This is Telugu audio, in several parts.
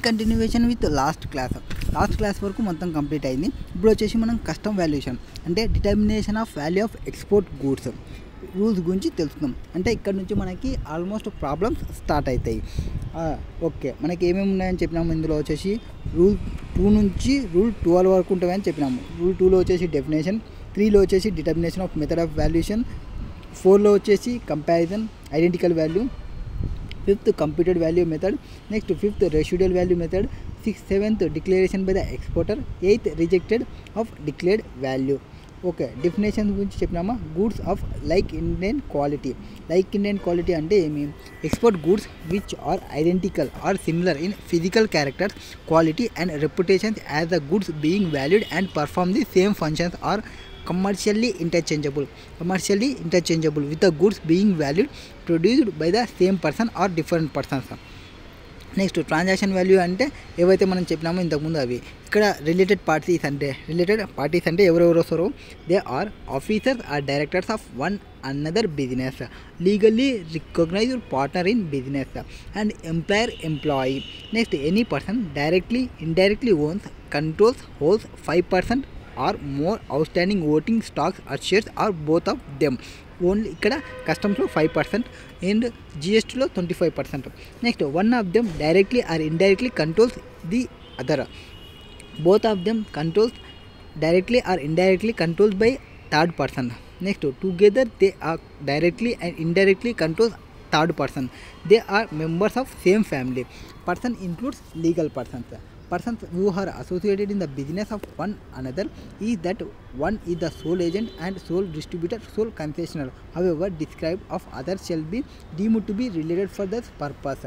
కంటిన్యూయేషన్ విత్ లాస్ట్ క్లాస్ వరకు మొత్తం కంప్లీట్ అయింది. ఇప్పుడు వచ్చేసి మనం కస్టమ్ వాల్యుయేషన్ అంటే determination of value of export goods rules గురించి తెలుసుకుందాం. అంటే ఇక్కడ నుంచి మనకి ఆల్మోస్ట్ ప్రాబ్లమ్స్ స్టార్ట్ అవుతాయి. ఓకే, మనకి ఏమేమి ఉన్నాయని చెప్పినాము. ఇందులో వచ్చేసి రూల్ 2 నుంచి రూల్ 12 వరకు ఉంటాయని చెప్పినాము. రూల్ 2లో వచ్చేసి డెఫినేషన్, 3లో వచ్చేసి determination of method of valuation, 4లో వచ్చేసి comparison identical value, 5th computed value method, next 5th residual value method, 6th 7th declaration by the exporter, 8th rejected of declared value. Okay, definition గురించి చెప్పినామా. Goods of like Indian quality అంటే ఏమి? Export goods which are identical or similar in physical characters, quality and reputations as the goods being valued and perform the same functions are commercially interchangeable with the goods being valued produced by the same person or different persons. Next transaction value అంటే ఏవైతే మనం చెప్పినామో ఇంతకుముందు అవి. ఇక్కడ రిలేటెడ్ పార్టీస్ అంటే ఎవరెవరు వస్తారో they are officers or directors of one another business, legally recognised partner in business and employee. Next any person directly indirectly owns, controls, holds 5% or more outstanding voting stocks or shares or both of them. Only ఇక్కడ కస్టమ్స్లో 5% అండ్ జిఎస్టీలో 25%. Next one of them directly or indirectly controls the other, both of them controls directly or indirectly controls by third person. Next together they are directly and indirectly controls third person. They are members of same family. Person includes legal persons. Persons who are associated in the business of one another is that one is the sole agent and sole distributor, sole concessionaire, however described of others shall be deemed to be related for this purpose.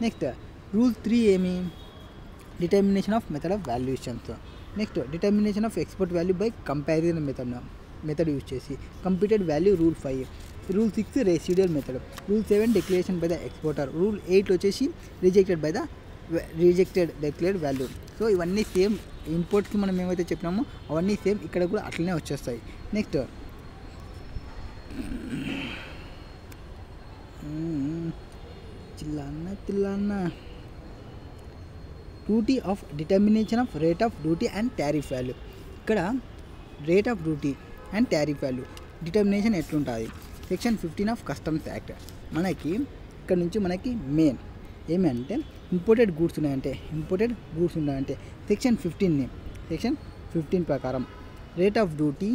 Next rule 3 ఏమి? Determination of method of valuations. Next determination of export value by comparison method use చేసి computed value rule 5. Rule 6 residual method. Rule 7 declaration by the exporter. Rule 8 వచ్చేసి రిజెక్టెడ్ డిక్లేర్డ్ వాల్యూ. సో ఇవన్నీ సేమ్ ఇంపోర్ట్కి మనం ఏమైతే చెప్పినామో అవన్నీ సేమ్ ఇక్కడ కూడా అట్లనే వచ్చేస్తాయి. నెక్స్ట్ చిల్లన్న duty of determination of rate of duty and tariff value. ఇక్కడ rate of duty and tariff value determination ఎట్లుంటుంది? Section 15 of customs act. మనకి ఇక్కడ నుంచి మనకి మెయిన్ ఏమంటే ఇంపోర్టెడ్ గూడ్స్ ఉన్నాయంటే సెక్షన్ 15 ప్రకారం rate of duty,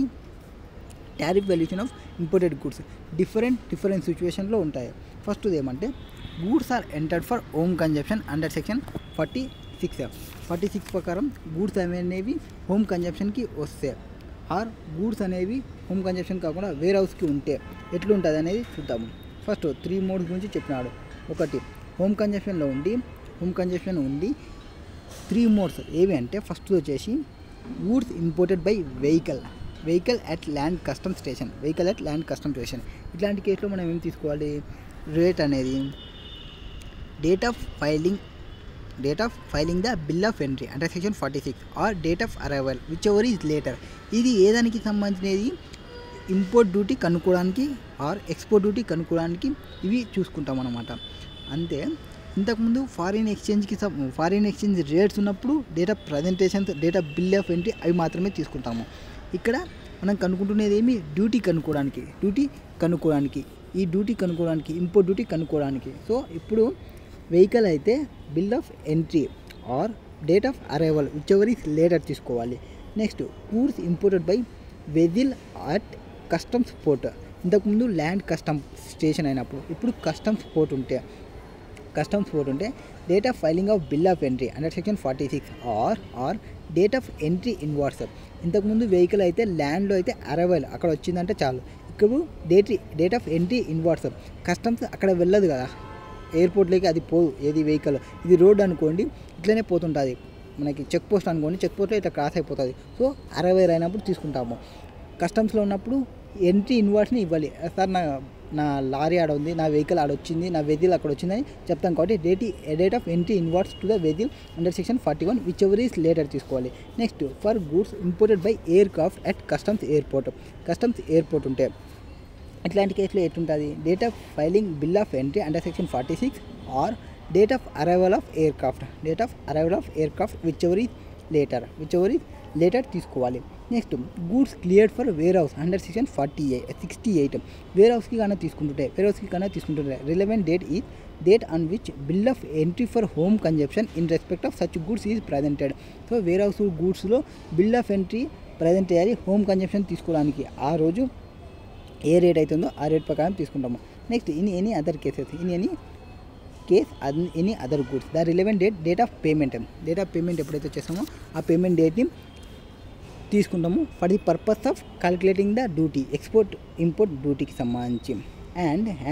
tariff valuation of imported goods different సిచ్యువేషన్లో ఉంటాయి. ఫస్ట్ ఏమంటే goods are entered for home consumption under section 46 ప్రకారం గూడ్స్ అనేవి హోమ్ కన్జంప్షన్కి వస్తే ఆర్ గూడ్స్ అనేవి హోమ్ కన్జంప్షన్ కాకుండా వేర్ హౌస్కి ఉంటే ఎట్లుంటుంది అనేది చూద్దాము. ఫస్ట్ 3 మోడ్స్ గురించి చెప్పినాడు. ఒకటి హోమ్ కన్జంప్షన్ ఉంది. 3 మోడ్స్ ఏవి అంటే ఫస్ట్ వచ్చేసి goods imported by vehicle at land custom station. ఇట్లాంటి కేసులో మనం ఏం తీసుకోవాలి? రేట్ అనేది date of filing the bill of entry under section 46 or date of arrival which ever is later. ఇది ఏదానికి సంబంధించినది? ఇంపోర్ట్ డ్యూటీ కనుక్కోవడానికి ఆర్ ఎక్స్పోర్ట్ డ్యూటీ కనుక్కోవడానికి ఇవి చూసుకుంటాం అన్నమాట. అంతే. ఇంతకుముందు ఫారిన్ ఎక్స్చేంజ్ రేట్స్ ఉన్నప్పుడు date of presentations, date of bill of entry అవి మాత్రమే తీసుకుంటాము. ఇక్కడ మనం కనుక్కుంటున్నది ఏమి? డ్యూటీ కనుక్కోవడానికి, ఇంపోర్ట్ డ్యూటీ కనుక్కోవడానికి. సో ఇప్పుడు వెహికల్ అయితే bill of entry or date of arrival which ever is later తీసుకోవాలి. Next goods imported by vessel at customs port. ఇంతకుముందు ల్యాండ్ కస్టమ్ స్టేషన్ అయినప్పుడు, ఇప్పుడు కస్టమ్స్ పోర్ట్ ఉంటే date of filing of bill of entry under section 46 or date of entry inwards. ఇంతకుముందు వెహికల్ అయితే ల్యాండ్లో అయితే అరైవల్ అక్కడ వచ్చిందంటే చాలు. ఇప్పుడు డేట్ ఆఫ్ ఎంట్రీ ఇన్వార్డ్స్. కస్టమ్స్ అక్కడ వెళ్ళదు కదా, ఎయిర్పోర్ట్లోకి అది పోదు. ఏది వెహికల్, ఇది రోడ్ అనుకోండి ఇట్లనే పోతుంటుంది. మనకి చెక్ పోస్ట్ అనుకోండి, చెక్ పోస్ట్లో ఇట్లా క్రాస్ అయిపోతుంది. సో అరైవల్ అయినప్పుడు తీసుకుంటాము. కస్టమ్స్లో ఉన్నప్పుడు ఎంట్రీ ఇన్వార్డ్స్ని ఇవ్వాలి. సార్ నా లారీ ఆడ ఉంది, నా వెహికల్ ఆడ వచ్చింది, నా వెహికల్ అక్కడ వచ్చిందని చెప్తాం కాబట్టి date of entry inwards to the vehicle under section 41 which ever is later తీసుకోవాలి. Next for goods imported by aircraft at customs airport ఉంటే ఇట్లాంటి కేసులో ఎట్లుంటుంది? Date of filing bill of entry under section 46 or date of arrival of aircraft which ever is later తీసుకోవాలి. Next goods cleared for warehouse under section 68 వేర్ హౌస్కి కన్నా తీసుకుంటుంటే relevant date on which bill of entry for home consumption in respect of such goods is presented. So warehouse గూడ్స్లో బిల్ ఆఫ్ ఎంట్రీ ప్రజెంట్ చేయాలి హోమ్ కన్జంప్షన్ తీసుకోవడానికి. ఆ రోజు ఏ రేట్ అవుతుందో ఆ రేట్ ప్రకారం తీసుకుంటాము. Next in any other goods the relevant date of payment ఎప్పుడైతే వచ్చేస్తామో ఆ పేమెంట్ డేట్ని తీసుకుంటాము for the purpose of calculating the duty export import డ్యూటీకి సంబంధించి.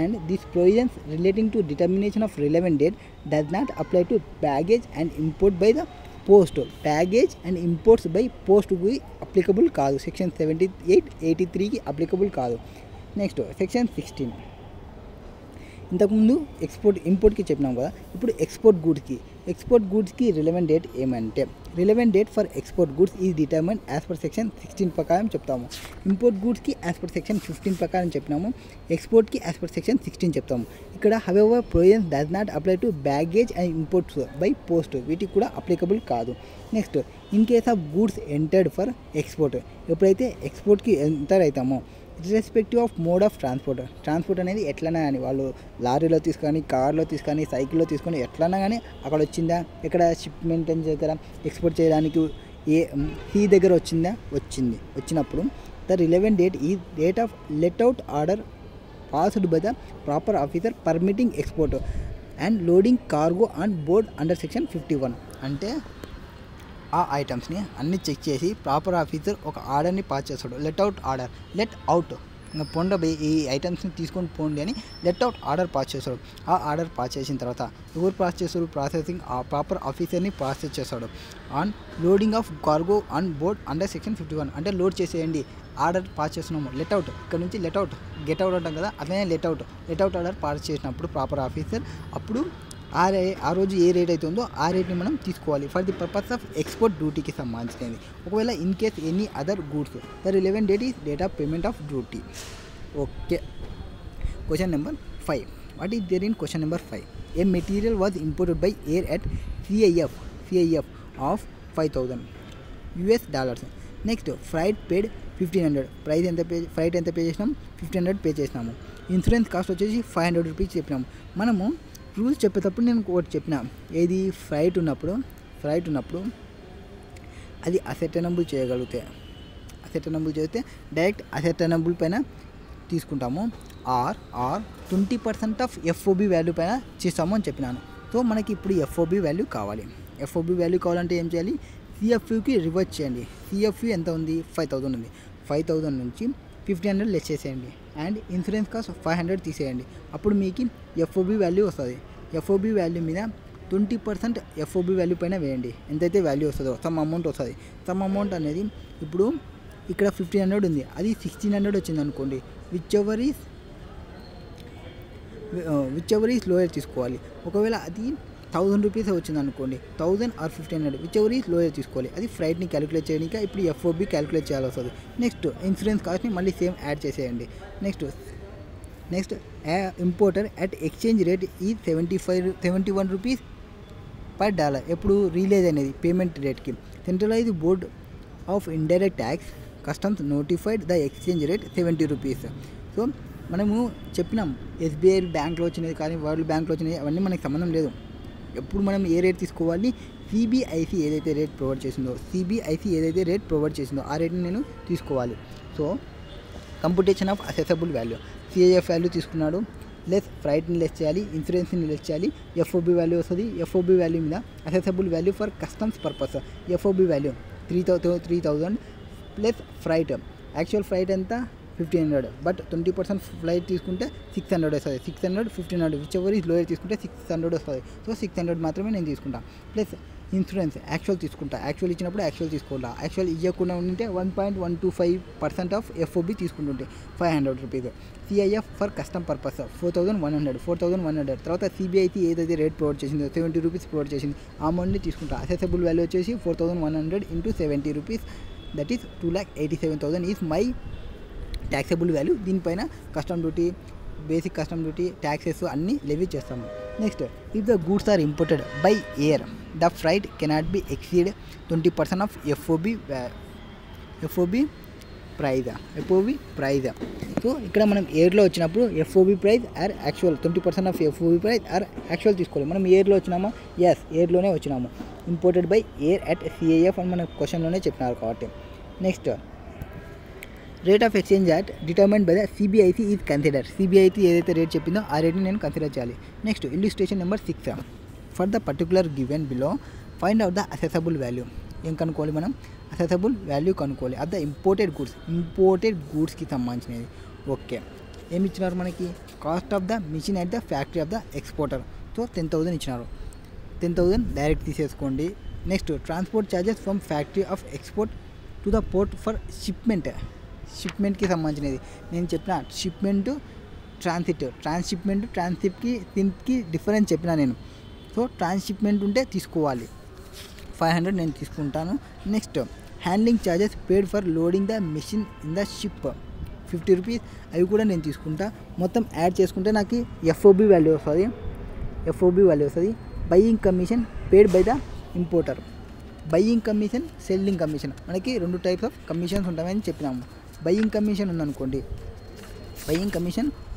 And this provisions relating to determination of relevant date does not apply to baggage and import by the post. Baggage and imports by పోస్ట్కి అప్లికబుల్ కాదు. సెక్షన్ 78, 83కి అప్లికబుల్ కాదు. నెక్స్ట్ సెక్షన్ 16 ఇంతకుముందు ఇంపోర్ట్కి చెప్పినాం కదా, ఇప్పుడు ఎక్స్పోర్ట్ గూడ్స్కి రిలవెంట్ డేట్ ఏమంటే relevant date for export goods is determine as per section 16 ప్రకారం చెప్తాము. ఇంపోర్ట్ గూడ్స్కి యాజ్ పర్ సెక్షన్ 15 ప్రకారం చెప్పినాము. ఎక్స్పోర్ట్కి యాజ్ పర్ సెక్షన్ 16 చెప్తాము. ఇక్కడ however provisions does not apply to baggage and imports by post, వీటికి కూడా అప్లికబుల్ కాదు. Next in case of goods entered for export, ఎప్పుడైతే ఎక్స్పోర్ట్కి ఎంటర్ అవుతామో irrespective of mode of transport అనేది ఎట్లన్నా కానీ వాళ్ళు లారీలో తీసుకొని, కార్లో తీసుకొని, సైకిల్లో తీసుకొని ఎట్లన్నా కానీ అక్కడ వచ్చిందా, ఎక్కడ షిప్మెంట్ దగ్గర ఎక్స్పోర్ట్ చేయడానికి సీ దగ్గర వచ్చినప్పుడు ద రిలవెంట్ డేట్ ఈ date of let out order passed by the proper officer permitting export and loading cargo on board under section 51. అంటే ఆ ఐటమ్స్ని అన్ని చెక్ చేసి ప్రాపర్ ఆఫీసర్ ఒక ఆర్డర్ని పాస్ చేస్తాడు. లెట్ అవుట్ ఇంకా పొండ ఈ ఐటమ్స్ని తీసుకొని పోండి అని లెట్ అవుట్ ఆర్డర్ పాస్ చేస్తాడు. ఆ ఆర్డర్ పాస్ చేసిన తర్వాత ఎవరు పాస్ చేస్తారు? ప్రాసెసింగ్ ఆ ప్రాపర్ ఆఫీసర్ని ప్రాసెస్ చేస్తాడు. On loading of cargo on board under section 51 అంటే లోడ్ చేసేయండి, ఆర్డర్ పాస్ చేస్తున్నాము. లెట్అవుట్ ఇక్కడ నుంచి గెట్ అవుట్ అంటాం కదా, అట్లనే లెట్అవుట్ ఆర్డర్ పాస్ చేసినప్పుడు ప్రాపర్ ఆఫీసర్ అప్పుడు ఆ రోజు ఏ రేట్ అవుతుందో ఆ రేట్ని మనం తీసుకోవాలి for the purpose of export డ్యూటీకి సంబంధించినది. ఒకవేళ in case any other goods the relevant date is date of payment of duty. Okay, question number 5. What is there in question number 5? A material was imported by air at CIF of $5,000. Next freight paid 1,500. Freight ఎంత పే చేసినాం? 1,500 పే చేసినాము. ఇన్సూరెన్స్ కాస్ట్ వచ్చేసి 500 రూపీస్ చెప్పినాము. మనము రూల్స్ చెప్పేటప్పుడు నేను ఒకటి చెప్పిన, ఏది ఫ్రైట్ ఉన్నప్పుడు అది అసెటనబుల్ చేస్తే డైరెక్ట్ అసెటనబుల్ పైన తీసుకుంటాము. ఆర్ 20% ఆఫ్ FOB వాల్యూ పైన చేస్తాము అని చెప్పినాను. సో మనకి ఇప్పుడు FOB వాల్యూ కావాలంటే ఏం చేయాలి? CFUకి రివర్స్ చేయండి. CFU ఎంత ఉంది? 5,000 ఉంది. 5,000 నుంచి 1,500 లెస్ చేసేయండి అండ్ ఇన్సూరెన్స్ కాస్ట్ 500 తీసేయండి. అప్పుడు మీకు FOB వాల్యూ వస్తుంది. FOB వాల్యూ మీద 20% FOB వాల్యూ పైన వేయండి. ఎంతైతే వాల్యూ వస్తుందో సమ్ అమౌంట్ వస్తుంది. సమ్ అమౌంట్ అనేది ఇప్పుడు ఇక్కడ 1,500 ఉంది, అది 1,600 వచ్చింది అనుకోండి. విచ్ ఎవర్ ఈస్ లోయర్ తీసుకోవాలి. ఒకవేళ అది 1,000 రూపీస్ వచ్చింది అనుకోండి, 1,000 or 1,500 which ever is lower తీసుకోవాలి. అది ఫ్రైట్ని క్యాలిక్యులేట్ చేయడానికి ఇప్పుడు FOB క్యాలిక్యులేట్ చేయాల్సి వస్తుంది. నెక్స్ట్ ఇన్సూరెన్స్ కాస్ట్ని మళ్ళీ సేమ్ యాడ్ చేసేయండి. Next importer at exchange rate ఈ 71 రూపీస్ పర్ డాలర్. ఎప్పుడు రిలీజ్ అనేది పేమెంట్ రేట్కి. Centralised board of indirect tax customs notified the exchange rate 70 rupees. So మనము చెప్పినాం SBI బ్యాంక్లో వచ్చినది కానీ వరల్డ్ బ్యాంక్లో వచ్చినది అవన్నీ మనకి సంబంధం లేదు. ఎప్పుడు మనం ఏ రేట్ తీసుకోవాలి? CBIC ఏదైతే రేట్ ప్రొవైడ్ చేసిందో ఆ రేట్ని నేను తీసుకోవాలి. So computation of assessable value, CIF value తీసుకున్నాడు, లెస్ ఫ్రైట్ని లెస్ చేయాలి, ఇన్సూరెన్స్ని లెస్ చేయాలి, FOB వాల్యూ వస్తుంది. FOB వాల్యూ మీద assessable value for customs purpose FOB value 3,000 plus freight. Actual freight ఎంత? 1,500, బట్ 20% ఫ్లైట్ తీసుకుంటే 600 వస్తుంది. 600, 1,500 విచ్ ఎవర్ ఈజ్ లోయర్ తీసుకుంటే 600 వస్తుంది. సో 600 మాత్రమే నేను తీసుకుంటాను. ప్లస్ ఇన్సూరెన్స్ యాక్చువల్ తీసుకుంటా. యాక్చువల్ ఇచ్చినప్పుడు యాక్చువల్ తీసుకోవాలా. యాక్చువల్ ఇవ్వకుండా ఉంటే 1.125% ఆఫ్ FOB తీసుకుంటుంటే 500 rupees. CIF for custom purpose 4,100. తర్వాత CBIC ఏదైతే రేట్ ప్రొవైడ్ చేసిందో 70 రూపీస్ ప్రొవైడ్ చేసింది, ఆ అమౌంట్ని తీసుకుంటా. అసెసబుల్ వాల్యూ వచ్చేసి 4,100 into 70 rupees, that is 2,87,000 is my taxable value. దీనిపైన custom duty, basic custom duty, taxes అన్నీ లెవీ చేస్తాము. Next if the goods are imported by air the freight cannot be exceed 20% of FOB price. So ఇక్కడ మనం ఎయిర్లో వచ్చినప్పుడు FOB price or actual 20% of FOB price or actual తీసుకోవాలి. మనం ఎయిర్లో వచ్చినామా? ఎస్, ఎయిర్లోనే వచ్చినాము. Imported by air at CIF అని మన క్వశ్చన్లోనే చెప్పినారు కాబట్టి. Next rate of exchange at determined by the CBIC is consider. CBIC ఏదైతే రేట్ చెప్పిందో ఆ రేట్ని నేను కన్సిడర్ చేయాలి. Next illustration number 6 for the particular given below find out the assessable value. ఏం కనుక్కోవాలి మనం? అసెసబుల్ వాల్యూ కనుక్కోవాలి ఆఫ్ ద ఇంపోర్టెడ్ గూడ్స్కి సంబంధించినది. ఓకే, ఏమి ఇచ్చినారు మనకి? Cost of the machine at the factory of the exporter. So 10,000 ఇచ్చినారు. 10,000 డైరెక్ట్ తీసేసుకోండి. Next transport charges from factory of export to the port for షిప్మెంట్కి సంబంధించినది. నేను చెప్పిన షిప్మెంట్ ట్రాన్స్షిప్కి డిఫరెన్స్ చెప్పిన నేను. సో ట్రాన్స్షిప్మెంట్ ఉంటే తీసుకోవాలి. 500 నేను తీసుకుంటాను. Next handling charges paid for loading the machine in the ship 50 rupees, అవి కూడా నేను తీసుకుంటా. మొత్తం యాడ్ చేసుకుంటే నాకు ఎఫ్ఓబి వాల్యూ వస్తుంది. Buying commission paid by the importer. Buying commission, selling commission, మనకి 2 టైప్స్ ఆఫ్ కమిషన్స్ ఉంటాయని చెప్పినాము. బయ్యింగ్ కమిషన్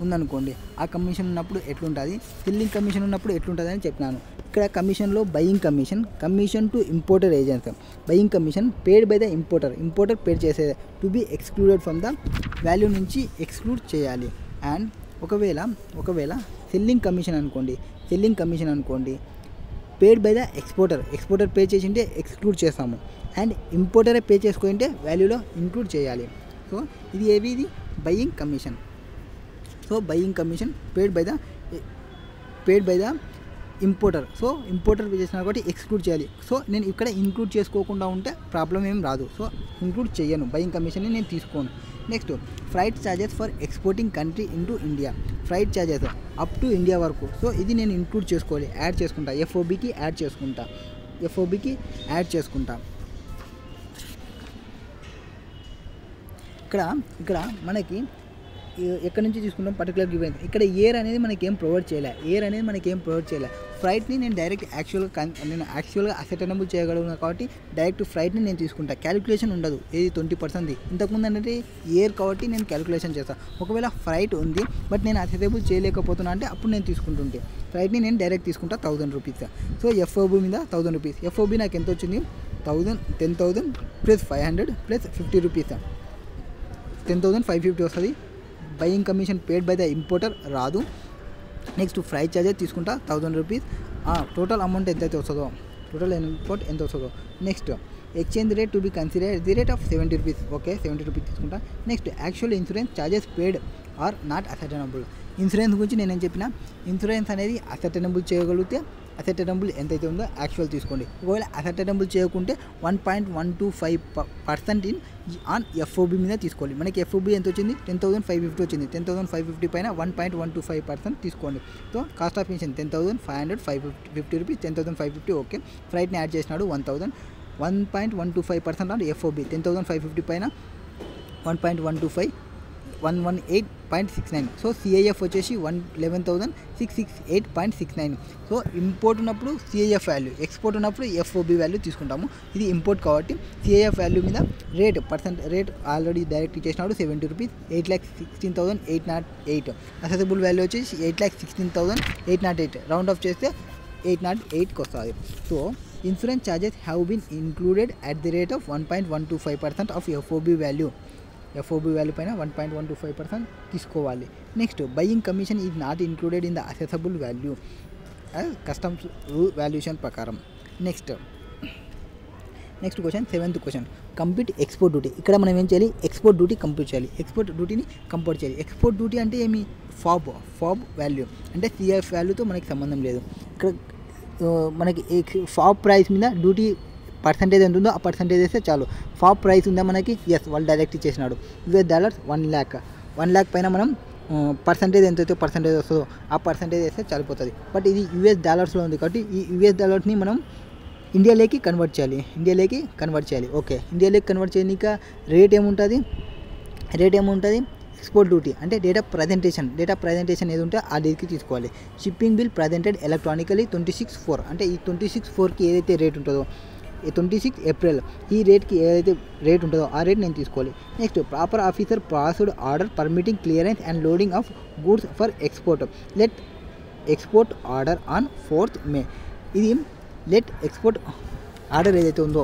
ఉందనుకోండి, ఆ కమిషన్ ఉన్నప్పుడు ఎట్లుంటుంది, సెల్లింగ్ కమిషన్ ఉన్నప్పుడు ఎట్లుంటుంది అని చెప్పినాను. ఇక్కడ కమిషన్లో buying commission to importer agents. Buying commission paid by the importer paid చేసేది to be excluded from the value నుంచి ఎక్స్క్లూడ్ చేయాలి. అండ్ ఒకవేళ సెల్లింగ్ కమిషన్ అనుకోండి paid by the exporter pay చేసింటే ఎక్స్క్లూడ్ చేస్తాము. అండ్ ఇంపోర్టరే పే చేసుకుంటే వాల్యూలో ఇంక్లూడ్ చేయాలి. సో ఇది buying commission. So buying commission paid by the importer. So importer pay చేసిన కాబట్టి ఎక్స్క్లూడ్ చేయాలి. సో నేను ఇక్కడ ఇంక్లూడ్ చేసుకోకుండా ఉంటే ప్రాబ్లం ఏం రాదు. సో ఇంక్లూడ్ చేయను, బయ్యింగ్ కమిషన్ని నేను తీసుకోను. Next freight charges for exporting country into India. Freight charges up to India వరకు. సో ఇది నేను ఇంక్లూడ్ చేసుకోవాలి, యాడ్ చేసుకుంటా. ఎఫ్ఓబికి యాడ్ చేసుకుంటా. ఇక్కడ మనకి ఎక్కడి నుంచి తీసుకుంటాం? Particular given. ఇక్కడ ఎయిర్ అనేది మనకి ఏం ప్రొవైడ్ చేయలే. ఫ్రైట్ని నేను డైరెక్ట్ యాక్చువల్గా అసెటైనబుల్ చేయగలను కాబట్టి డైరెక్ట్ ఫ్రైట్ని నేను తీసుకుంటా. క్యాలిక్యులేషన్ ఉండదు. ఏది 20% ఇంతకుముందు అంటే ఎయిర్ కాబట్టి నేను క్యాలిక్యులేషన్ చేస్తాను. ఒకవేళ ఫ్రైట్ ఉంది బట్ నేను అసెటైనబుల్ చేయలేకపోతున్నా అంటే అప్పుడు నేను తీసుకుంటుంటే ఫ్రైట్ని నేను డైరెక్ట్ తీసుకుంటా 1000 రూపీస్. సో ఎఫ్ఓబి మీద 1000 రూపీస్. ఎఫ్ఓబి నాకు ఎంత వచ్చింది? 10,000 ప్లస్ 500 ప్లస్ 50 రూపీస్, 10,550 వస్తుంది. Buying commission paid by the importer రాదు. నెక్స్ట్ ఫ్రైట్ ఛార్జెస్ తీసుకుంటా 1000 రూపీస్. టోటల్ అమౌంట్ ఎంత వస్తుందో, టోటల్ ఇంపోర్ట్ ఎంత వస్తుందో. Next exchange rate to be consider the rate of 70 rupees. Okay, 70 rupees తీసుకుంటా. Next actual insurance charges paid or not ascertainable. Insurance గురించి నేనేం చెప్పిన, ఇన్సూరెన్స్ అనేది అసెటైనబుల్ చేయగలిగితే అసెటైనబుల్ ఎంతైతే ఉందో యాక్చువల్ తీసుకోండి. ఒకవేళ అసెటైనబుల్ చేయకుంటే 1.125% ఆన్ ఎఫ్ఓబి మీద తీసుకోవాలి. మనకి ఎఫ్ఓబి ఎంత వచ్చింది? 10,550 వచ్చింది. 10,550 పైన 1.125% తీసుకోండి. So cost of machine 10,550 rupees, 10,550. Okay, ఫ్రైట్ని యాడ్ చేసినాడు 1,000, 1.125% ఆన్ ఎఫ్ఓబి. 10,550 పైన 1.125, 118.69. సో సిఐఎఫ్ వచ్చేసి 11,668.69. సో ఇంపోర్ట్ ఉన్నప్పుడు సిఐఎఫ్ వాల్యూ, ఎక్స్పోర్ట్ ఉన్నప్పుడు ఎఫ్ఓబి వాల్యూ తీసుకుంటాము. ఇది ఇంపోర్ట్ కాబట్టి సిఐఎఫ్ వాల్యూ మీద రేట్ ఆల్రెడీ డైరెక్ట్ ఇచ్చేసినాడు 70 రూపీస్. 8,16,808. అసెసబుల్ వాల్యూ వచ్చేసి 8,16,808. రౌండ్ ఆఫ్ చేస్తే 808కి వస్తుంది. So insurance charges have been included at the rate of 1.125% of FOB value పైన 1.125% తీసుకోవాలి. Next buying commission is not included in the assessable value customs rule valuation ప్రకారం. Next question, 7th question, complete export duty. ఇక్కడ మనం ఏం చేయాలి? ఎక్స్పోర్ట్ డ్యూటీ కంప్లీట్ చేయాలి. ఎక్స్పోర్ట్ డ్యూటీని కంప్లీట్ చేయాలి. ఎక్స్పోర్ట్ డ్యూటీ అంటే ఏమి? ఫాబ్ వాల్యూ అంటే సిఎఫ్ వాల్యూతో మనకి సంబంధం లేదు. ఇక్కడ మనకి ఫాబ్ ప్రైస్ మీద డ్యూటీ పర్సంటేజ్ ఎంత ఉందో ఆ పర్సంటేజ్ వేస్తే చాలు. ఫాబ్ ప్రైస్ ఉందా మనకి? ఎస్, వాళ్ళు డైరెక్ట్ ఇచ్చేసినాడు. $1 1 lakh పైన మనం పర్సంటేజ్ ఎంతైతే పర్సంటేజ్ వస్తుందో ఆ పర్సంటేజ్ వేస్తే సరిపోతుంది. బట్ ఇది US డాలర్స్లో ఉంది కాబట్టి ఈ US డాలర్స్ని మనం ఇండియాలోకి కన్వర్ట్ చేయాలి. ఓకే, ఇండియాలోకి కన్వర్ట్ చేయడానికి రేట్ ఏముంటుంది? ఎక్స్పోర్ట్ డ్యూటీ అంటే డేట్ ఆఫ్ ప్రజెంటేషన్ ఏది ఉంటే ఆ డేట్కి తీసుకోవాలి. షిప్పింగ్ బిల్ ప్రజెంటెడ్ ఎలక్ట్రానికలీ 26/4 అంటే ఈ 26/4కి ఏదైతే రేట్ ఉంటుందో ఈ 26 ఏప్రిల్ ఈ రేట్కి ఏదైతే రేట్ ఉంటుందో ఆ రేట్ నేను తీసుకోవాలి. Next proper officer passed order permitting clearance and loading of goods for export let export order on 4th May. ఇది లెట్ ఎక్స్పోర్ట్ ఆర్డర్ ఏదైతే ఉందో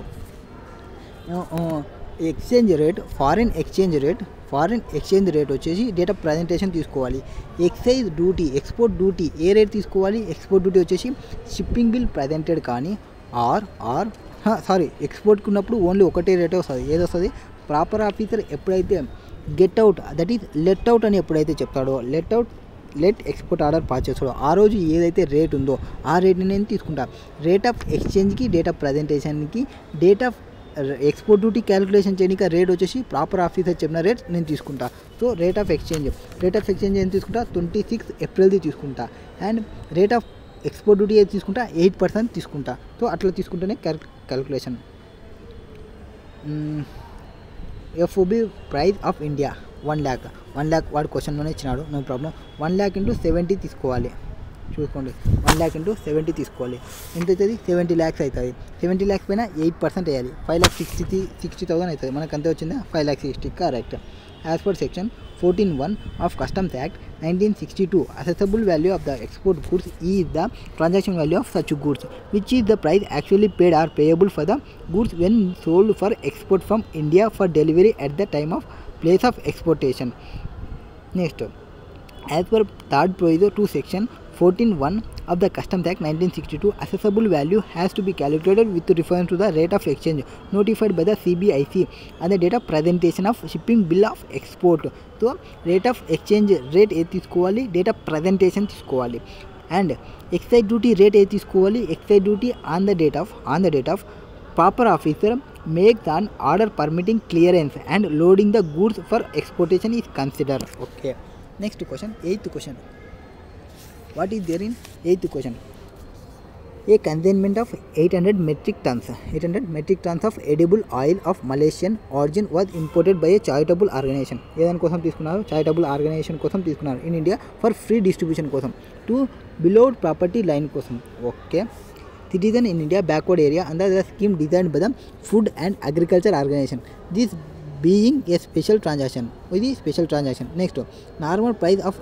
exchange rate foreign exchange rate వచ్చేసి డేట్ ఆఫ్ ప్రజెంటేషన్ తీసుకోవాలి. ఎక్సైజ్ డ్యూటీ ఎక్స్పోర్ట్ డ్యూటీ ఏ రేట్ తీసుకోవాలి, ఎక్స్పోర్ట్ డ్యూటీ వచ్చేసి షిప్పింగ్ బిల్ ప్రజెంటెడ్ కానీ ఎక్స్పోర్ట్కి ఉన్నప్పుడు ఓన్లీ ఒకటే రేటే వస్తుంది. ఏది వస్తుంది, ప్రాపర్ ఆఫీసర్ ఎప్పుడైతే get out that is let out అని ఎప్పుడైతే చెప్తాడో లెట్ ఎక్స్పోర్ట్ ఆర్డర్ పాస్ చేస్తాడో ఆ రోజు ఏదైతే రేట్ ఉందో ఆ రేట్ని నేను తీసుకుంటా. రేట్ ఆఫ్ ఎక్స్చేంజ్కి డేట్ ఆఫ్ ప్రజెంటేషన్కి date of export duty calculation చేయడానికి రేట్ వచ్చేసి ప్రాపర్ ఆఫీసర్ చెప్పిన రేట్ నేను తీసుకుంటా. సో రేట్ ఆఫ్ ఎక్స్చేంజ్ ఏం తీసుకుంటా 26 ఏప్రిల్ది తీసుకుంటా. And rate of export duty ఏది తీసుకుంటా 8% తీసుకుంటా. సో అట్లా తీసుకుంటేనే calculation. FOB price of India 1 lakh వాడు క్వశ్చన్లోనే ఇచ్చినాడు, నో ప్రాబ్లం. 1 lakh into 70 తీసుకోవాలి. చూసుకోండి 1 lakh into 70 తీసుకోవాలి. ఎంత అవుతుంది, 70 lakhs అవుతుంది. 70 lakhs పైన 8% వేయాలి. 5,60,000 అవుతుంది. మనకు అంతే వచ్చిందా, 5,60,000 correct. As per section 14(1) of Customs Act 1962, assessable value of the export goods is the transaction value of such goods, which is the price actually paid or payable for the goods when sold for export from India for delivery at the time of place of exportation. Next, as per third proviso to section 14(1) of the Customs Act 1962, assessable value has to be calculated with reference to the rate of exchange notified by the CBIC and the date of presentation of shipping bill of export. So rate of exchange rate ఏది తీసుకోవాలి, డేట్ ఆఫ్ ప్రజెంటేషన్ తీసుకోవాలి. అండ్ ఎక్సైజ్ డ్యూటీ రేట్ ఏది తీసుకోవాలి, excise duty on the date of proper officer makes an order permitting clearance and loading the goods for exportation is considered. Okay, next question, 8th question. What is there in 8th question? A consignment of 800 metric tons of edible oil of Malaysian origin was imported by a charitable organization. ఏదాని కోసం తీసుకున్నారు, చారిటబుల్ ఆర్గనైజేషన్ కోసం తీసుకున్నారు in India for free distribution కోసం టు బిలోడ్ ప్రాపర్టీ లైన్ కోసం. Okay, citizen in India backward area under the scheme designed by the Food and Agriculture Organization, this being a special transaction. ఇది special transaction. Next, normal price of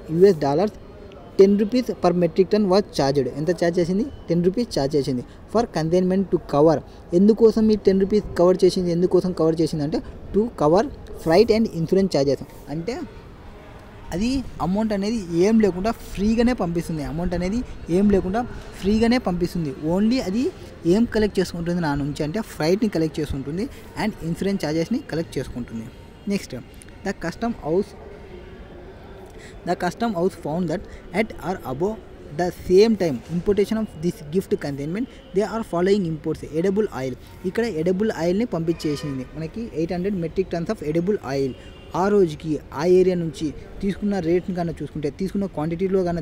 $10 per metric ton was charged. ఎంత ఛార్జ్ చేసింది, $10 ఛార్జ్ చేసింది ఫర్ కన్సైన్మెంట్ టు కవర్. ఎందుకోసం ఈ $10 కవర్ చేసింది, ఎందుకోసం కవర్ చేసింది అంటే to cover freight and insurance charges. అంటే అది అమౌంట్ అనేది ఏం లేకుండా ఫ్రీగానే పంపిస్తుంది. ఓన్లీ అది ఏం కలెక్ట్ చేసుకుంటుంది నా నుంచి అంటే ఫ్రైట్ని కలెక్ట్ చేసుకుంటుంది అండ్ ఇన్సూరెన్స్ ఛార్జెస్ని కలెక్ట్ చేసుకుంటుంది. Next, the custom house found that at or above the same time importation of this gift consignment they are following imports. edible oil, ఇక్కడ edible oilని పంపించేసింది మనకి 800 metric tons of edible oil. ఆ రోజుకి ఆ ఏరియా నుంచి తీసుకున్న రేట్ని కన్నా చూసుకుంటే, తీసుకున్న క్వాంటిటీలో కానీ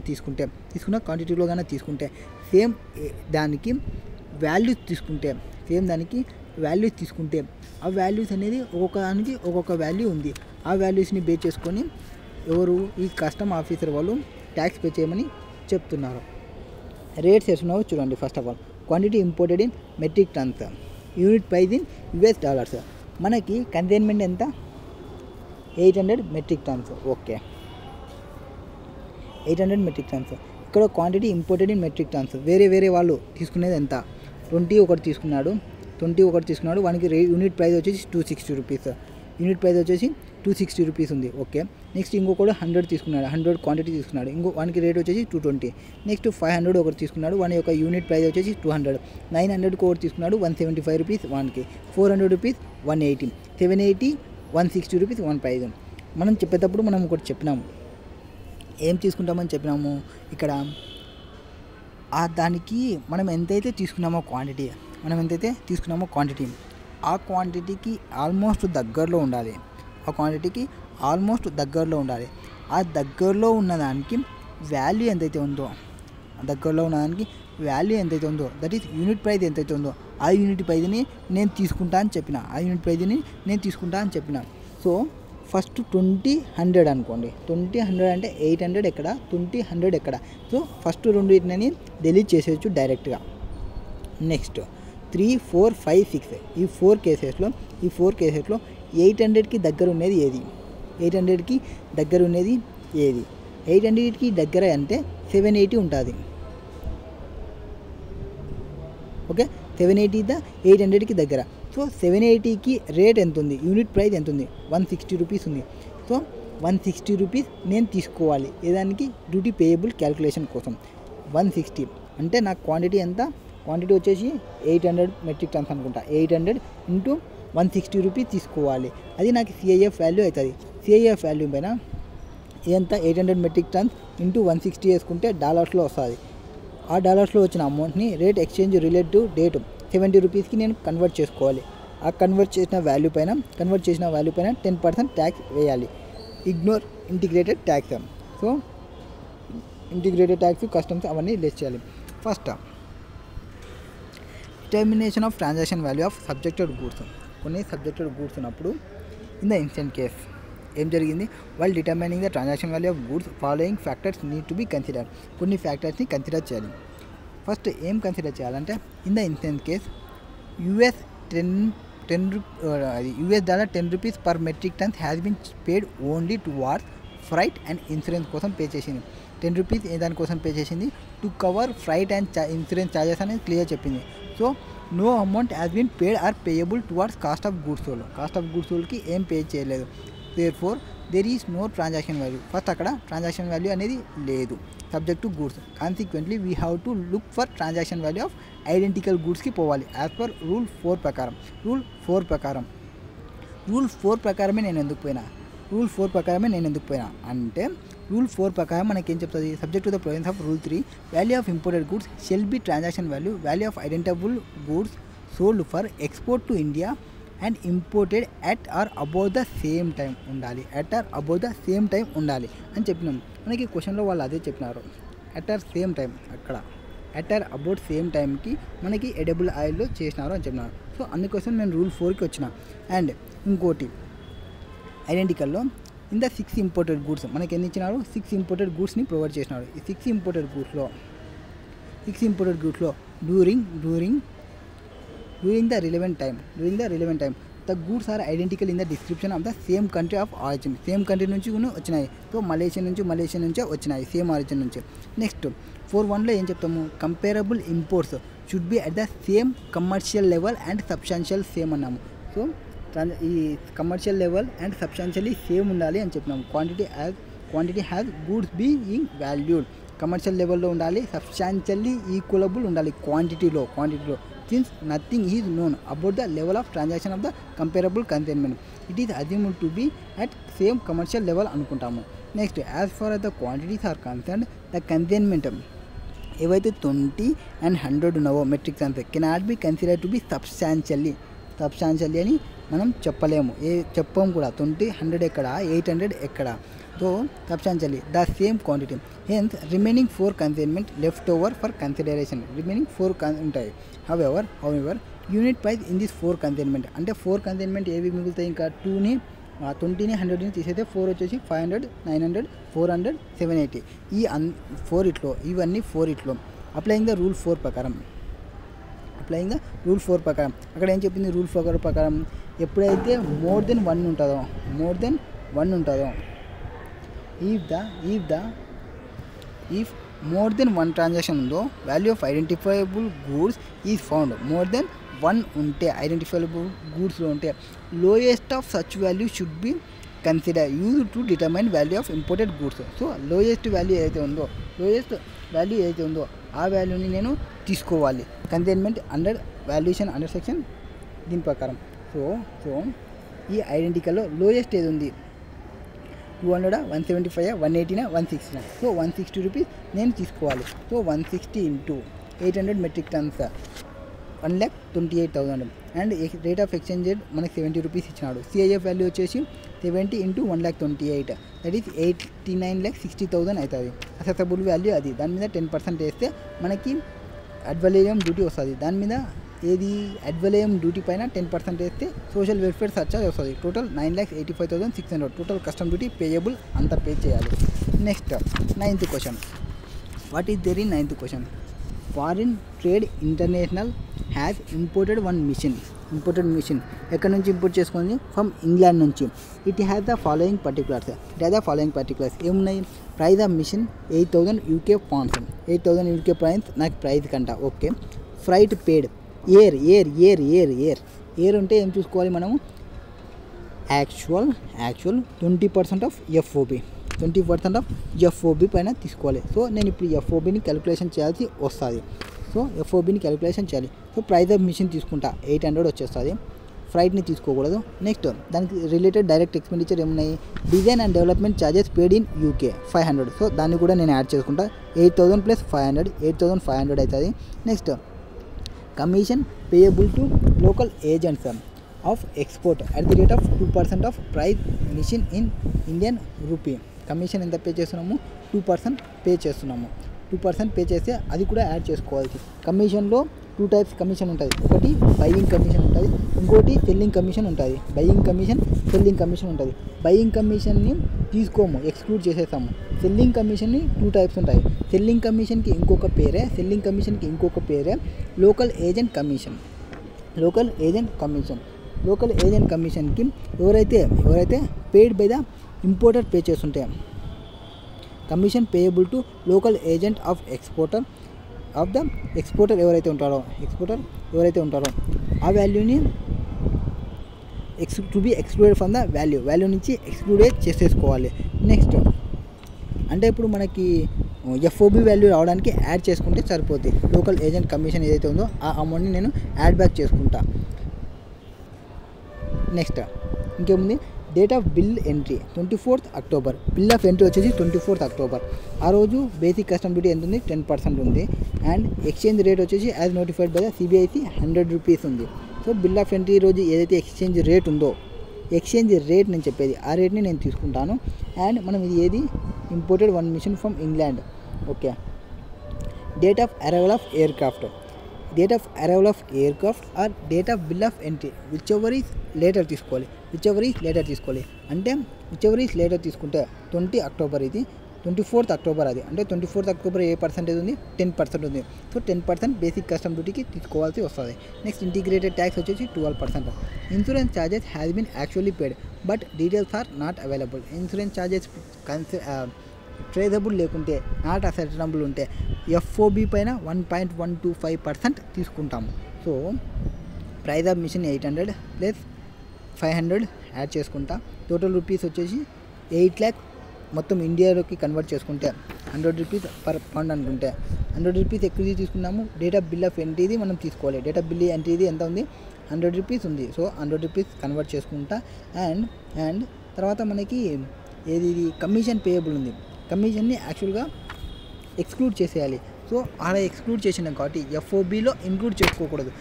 తీసుకుంటే సేమ్ దానికి వాల్యూస్ తీసుకుంటే ఆ వాల్యూస్ అనేది ఒక్కొక్కదానికి ఒక్కొక్క వాల్యూ ఉంది. ఆ వాల్యూస్ని బేస్ చేసుకొని ఎవరు ఈ కస్టమ్ ఆఫీసర్ వాళ్ళు ట్యాక్స్ పే చేయమని చెప్తున్నారు. రేట్స్ ఎస్తున్నావో చూడండి. First of all quantity imported in metric tons, unit price in US dollars. మనకి కన్సైన్మెంట్ ఎంత, 800 metric tons. Okay, 800 metric tons. ఇక్కడ quantity imported in metric tons. వేరే వాళ్ళు తీసుకునేది ఎంత, 21 తీసుకున్నాడు. వానికి యూనిట్ ప్రైస్ వచ్చేసి ₹260. యూనిట్ ప్రైస్ వచ్చేసి ₹260 ఉంది. ఓకే, నెక్స్ట్ ఇంకొకటి 100 తీసుకున్నాడు, 100 క్వాంటిటీ తీసుకున్నాడు. వానికి రేట్ వచ్చేసి $220. నెక్స్ట్ 500 ఒకటి తీసుకున్నాడు, వాని యొక్క యూనిట్ ప్రైస్ వచ్చేసి $200. 900 ఒకటి తీసుకున్నాడు, $175 వానికి. $400 $180, $780 $160 వన్ ప్రైజ్. మనం చెప్పేటప్పుడు మనం ఒకటి చెప్పినాము, ఏం తీసుకుంటామని చెప్పినాము ఇక్కడ. దానికి మనం ఎంతైతే తీసుకున్నామో క్వాంటిటీ, ఆ క్వాంటిటీకి ఆల్మోస్ట్ దగ్గరలో ఉండాలి. ఆ దగ్గరలో ఉన్నదానికి వాల్యూ ఎంతైతే ఉందో, దట్ ఈస్ యూనిట్ ప్రైస్ ఎంతైతే ఉందో ఆ యూనిట్ ప్రైజ్ని నేను తీసుకుంటా అని చెప్పిన. సో ఫస్ట్ 20 100 అనుకోండి. 20 100 అంటే 800 ఎక్కడ, 20 100 ఎక్కడ. సో ఫస్ట్ రెండింటిని డిలీట్ చేసేయచ్చు డైరెక్ట్గా. నెక్స్ట్ 3 4 5 6 ఈ 4 కేసెస్లో 800కి దగ్గర ఉన్నది ఏది, 800కి దగ్గర ఉన్నది ఏది, 800కి దగ్గర అంటే 780 ఉంటుంది. ఓకే, 780 800కి దగ్గర. సో 780కి రేట్ ఎంత ఉంది, యూనిట్ ప్రైస్ ఎంత ఉంది, 160 రూపీస్ ఉంది. సో 160 రూపీస్ నేను తీసుకోవాలి ఏదానికి, డ్యూటీ పేయబుల్ క్యాలిక్యులేషన్ కోసం. 160 అంటే నాకు క్వాంటిటీ ఎంత, క్వాంటిటీ వచ్చేసి 800 మెట్రిక్ టన్స్ అనుకుంటా. 800 ఇంటూ 160 రూపీస్ తీసుకోవాలి. అది నాకు సిఐఎఫ్ వాల్యూ అవుతుంది. సిఐఎఫ్ వాల్యూ పైన ఎంత, 800 మెట్రిక్ టన్స్ ఇంటూ 160 వేసుకుంటే డాలర్స్లో వస్తుంది. ఆ డాలర్స్లో వచ్చిన అమౌంట్ని రేట్ ఎక్స్చేంజ్ రిలేటివ్ డేట్ 70 రూపీస్కి నేను కన్వర్ట్ చేసుకోవాలి. ఆ కన్వర్ట్ చేసిన వాల్యూ పైన 10% ట్యాక్స్ వేయాలి. Ignore integrated tax. So integrated tax, customs అవన్నీ లెస్ చేయాలి. First determination of transaction value of subjected goods. కొన్ని సబ్జెక్టెడ్ గూడ్స్ ఉన్నప్పుడు ఇన్ ద ఇన్స్టెంట్ కేస్ ఏం జరిగింది, while determining the transaction value of goods following factors need to be consider. కొన్ని ఫ్యాక్టర్స్ని కన్సిడర్ చేయాలి. ఫస్ట్ ఏం కన్సిడర్ చేయాలంటే, in the instant case US $10 per metric tons has been paid only towards freight and insurance కోసం పే చేసింది. 10 రూపీస్ దానికోసం పే చేసింది to cover freight and insurance charges అనేది క్లియర్ చెప్పింది. So no amount has been paid or payable towards cost of goods sold. Cost of goods సోల్డ్కి ఏం పే చేయలేదు. therefore there is no transaction value. First అక్కడ ట్రాన్సాక్షన్ వాల్యూ అనేది లేదు, subject to goods. Consequently we have to look for transaction value of identical గూడ్స్కి పోవాలి యాజ్ పర్ రూల్ 4 ప్రకారం. రూల్ 4 ప్రకారమే నేను ఎందుకు పోయినా అంటే, రూల్ 4 ప్రకారం మనకి ఏం చెప్తుంది, subject to the provisions of rule 3 value of imported goods shall be transaction value of identifiable goods sold for export to India and imported at or about the same time ఉండాలి. అని చెప్పినాం. మనకి క్వశ్చన్లో వాళ్ళు అదే చెప్పినారు, అట్ ఆర్ సేమ్ టైం. అక్కడ అట్ ఆర్ అబౌట్ సేమ్ టైంకి మనకి ఎడబుల్ ఆయిల్లో చేసినారు అని చెప్పినారు. సో అందుకోసం నేను రూల్ 4కి వచ్చిన. అండ్ ఇంకోటి ఐడెంటికల్లో ఇన్ ద 6 ఇంపోర్టెడ్ గూడ్స్ మనకి ఎన్ని ఇచ్చినారు, 6 ఇంపోర్టెడ్ గూడ్స్ని ప్రొవైడ్ చేసినారు. ఈ 6 imported గూడ్స్లో during the relevant time the goods are identical in the description of the same country of origin. Same country నుంచి వచ్చినాయి. సో మలేషియా నుంచే వచ్చినాయి, సేమ్ ఆరిజిన్ నుంచి. నెక్స్ట్ 4.1లో ఏం చెప్తాము, comparable imports should be at the same commercial level and substantial same అన్నాము. సో ఈ commercial level and substantially same ఉండాలి అని చెప్పినాము. Quantity has goods being valued commercial లెవెల్లో ఉండాలి, సబ్స్టాన్షియల్లీ ఈక్వలబుల్ ఉండాలి క్వాంటిటీలో. Since nothing is known about the level of transaction of the comparable consignment, it is assumed to be at same commercial level అనుకుంటాము. Next as far as the quantities are concerned, the consignment ఏవైతే 20 and 100 ఉన్నావో metric tons cannot be considered to be substantially అని మనం చెప్పము కూడా. 20 100 ఎక్కడ, 800 ఎక్కడ. So substantially the same quantity. Hence remaining 4 consignment left over for consideration. Remaining 4 ఉంటాయి. However unit price in this 4 consignment అంటే 4 కన్సైన్మెంట్ ఏవి మిగులుతాయి, ఇంకా 20ని 100ని తీసేస్తే 4 వచ్చేసి 500 900 400 780. ఈ 4 ఇట్లో అప్లయింగ్ ద రూల్ 4 ప్రకారం అక్కడ ఏం చెప్పింది, రూల్ 4 ప్రకారం ఎప్పుడైతే మోర్ దెన్ 1 ఉంటుందో if more than 1 transaction ఉందో value of identifiable goods is found. More than 1 ఉంటే ఐడెంటిఫైబుల్ గూడ్స్లో ఉంటే lowest of such value should be consider use to determine value of imported goods. So lowest value ఏదైతే ఉందో ఆ వాల్యూని నేను తీసుకోవాలి. Consignment under valuation under section దీని ప్రకారం. సో ఈ ఐడెంటికల్లో లోయెస్ట్ ఏది ఉంది, 200 175 180 160. సో 160 రూపీస్ నేను తీసుకోవాలి. So 160 into 800 metric turns 1,28,000. And rate of exchange rate మనకి 70 రూపీస్ ఇచ్చినాడు. సిఐఎఫ్ వాల్యూ వచ్చేసి 70 ఇంటూ 1,28,000 దట్ ఈస్ 89,60,000 అవుతుంది. అసెసబుల్ వాల్యూ అది. దాని మీద 10% వేస్తే మనకి అడ్వలేరియం డ్యూటీ వస్తుంది. దాని మీద ఏది అడ్వలేయం డ్యూటీ పైన 10% వేస్తే సోషల్ వెల్ఫేర్ సర్చార్జ్ వస్తుంది. Total 9,85,600 total custom duty payable అంతా పే చేయాలి. Next 9th question. What is there in 9th question? Foreign trade international has imported machine ఎక్కడి నుంచి ఇంపోర్ట్ చేసుకుంది? ఫ్రమ్ ఇంగ్లాండ్ నుంచి. It has the following particulars ఏమున్నాయి? Price of machine 8,000 UK pounds. 8,000 UK pounds నాకు ప్రైస్ కంట. ఓకే. ఫ్రైట్ పేడ్ ఎయిర్ ఉంటే ఏం చూసుకోవాలి మనము? Actual 20% of FOB 20% of FOB పైన తీసుకోవాలి. సో నేను ఇప్పుడు FOBని క్యాలిక్యులేషన్ చేయాల్సి వస్తుంది. సో FOBని క్యాలిక్యులేషన్ చేయాలి. సో ప్రైస్ ఆఫ్ మిషన్ తీసుకుంటా 800 వచ్చేస్తుంది. ఫ్రైట్ని తీసుకోకూడదు. నెక్స్ట్ దానికి రిలేటెడ్ డైరెక్ట్ ఎక్స్పెండిచర్ ఏమున్నాయి? Design and development charges paid in UK 500. So దాన్ని కూడా నేను యాడ్ చేసుకుంటా. 8,000 + 500 8,500 అవుతుంది. Next commission payable to local agents of export at the rate of 2% of price mission in Indian rupee. Commission ఎంత పే చేస్తున్నాము? 2% పే చేస్తున్నాము. 2% పే చేస్తే అది కూడా యాడ్ చేసుకోవాల్సి. కమిషన్లో 2 టైప్స్ కమిషన్ ఉంటుంది. ఒకటి బయింగ్ కమిషన్ ఉంటుంది, ఇంకోటి సెల్లింగ్ కమిషన్ ఉంటుంది. బయింగ్ కమిషన్, సెల్లింగ్ కమిషన్ ఉంటుంది. బయింగ్ కమిషన్ని తీసుకోము, ఎక్స్క్లూడ్ చేసేస్తాము. సెల్లింగ్ కమిషన్ని 2 టైప్స్ ఉంటాయి. సెల్లింగ్ కమిషన్కి ఇంకొక పేరే local agent commission. Local agent కమిషన్కి ఎవరైతే paid by the importer pay చేస్తుంటే commission payable to local agent of exporter ఎవరైతే ఉంటారో ఆ వాల్యూని to be excluded from the value నుంచి ఎక్స్క్లూడెడ్ చేసేసుకోవాలి. నెక్స్ట్ అంటే ఇప్పుడు మనకి FOB వాల్యూ రావడానికి యాడ్ చేసుకుంటే సరిపోతుంది. లోకల్ ఏజెంట్ కమిషన్ ఏదైతే ఉందో ఆ అమౌంట్ని నేను యాడ్ బ్యాక్ చేసుకుంటా. నెక్స్ట్ ఇంకేముంది? Date of bill entry 24th October. Bill of entry వచ్చేసి 24th October. ఆ రోజు బేసిక్ కస్టమ్ డ్యూటీ ఎంత ఉంది? 10% ఉంది. అండ్ ఎక్స్చేంజ్ రేట్ వచ్చేసి as notified by the CBIC 100 rupees ఉంది. సో బిల్ ఆఫ్ ఎంట్రీ రోజు ఏదైతే ఎక్స్చేంజ్ రేట్ ఉందో, ఎక్స్చేంజ్ రేట్ నేను చెప్పేది ఆ రేట్ని నేను తీసుకుంటాను. అండ్ మనం ఇది ఏది? Imported 1 machine from England. Okay. Date of arrival of aircraft or date of bill of entry which ever is later తీసుకోవాలి. అంటే విచ్ ఎవర్ ఈస్ లేటర్ తీసుకుంటే 20 October ఇది, 24th October అది. అంటే 24th October ఏ పర్సెంటేజ్ ఉంది? 10% ఉంది. సో 10% బేసిక్ కస్టమ్ డ్యూటీకి తీసుకోవాల్సి వస్తుంది. నెక్స్ట్ ఇంటిగ్రేటెడ్ ట్యాక్స్ వచ్చేసి 12%. Insurance charges has been actually paid but details are not available. Insurance charges traceable లేకుంటే, నాట్ అసెటబుల్ ఉంటే FOB పైన 1.125% తీసుకుంటాము. So price of machine 800 + 500 add చేసుకుంటా. టోటల్ రూపీస్ వచ్చేసి 8 lakh. మొత్తం ఇండియాలోకి కన్వర్ట్ చేసుకుంటే 100 రూపీస్ పర్ పౌండ్ అనుకుంటే 100 రూపీస్ ఎక్కువ తీసుకున్నాము. డేట్ ఆఫ్ బిల్ ఆఫ్ ఎంట్రీది మనం తీసుకోవాలి. డేట్ ఆఫ్ బిల్ ఎంట్రీది ఎంత ఉంది? 100 రూపీస్ ఉంది. సో 100 రూపీస్ కన్వర్ట్ చేసుకుంటా. అండ్ తర్వాత మనకి ఏది కమిషన్ పేయబుల్ ఉంది. కమిషన్ని యాక్చువల్గా ఎక్స్క్లూడ్ చేసేయాలి. సో అలా ఎక్స్క్లూడ్ చేసినాం కాబట్టి FOBలో ఇంక్లూడ్ చేసుకోకూడదు.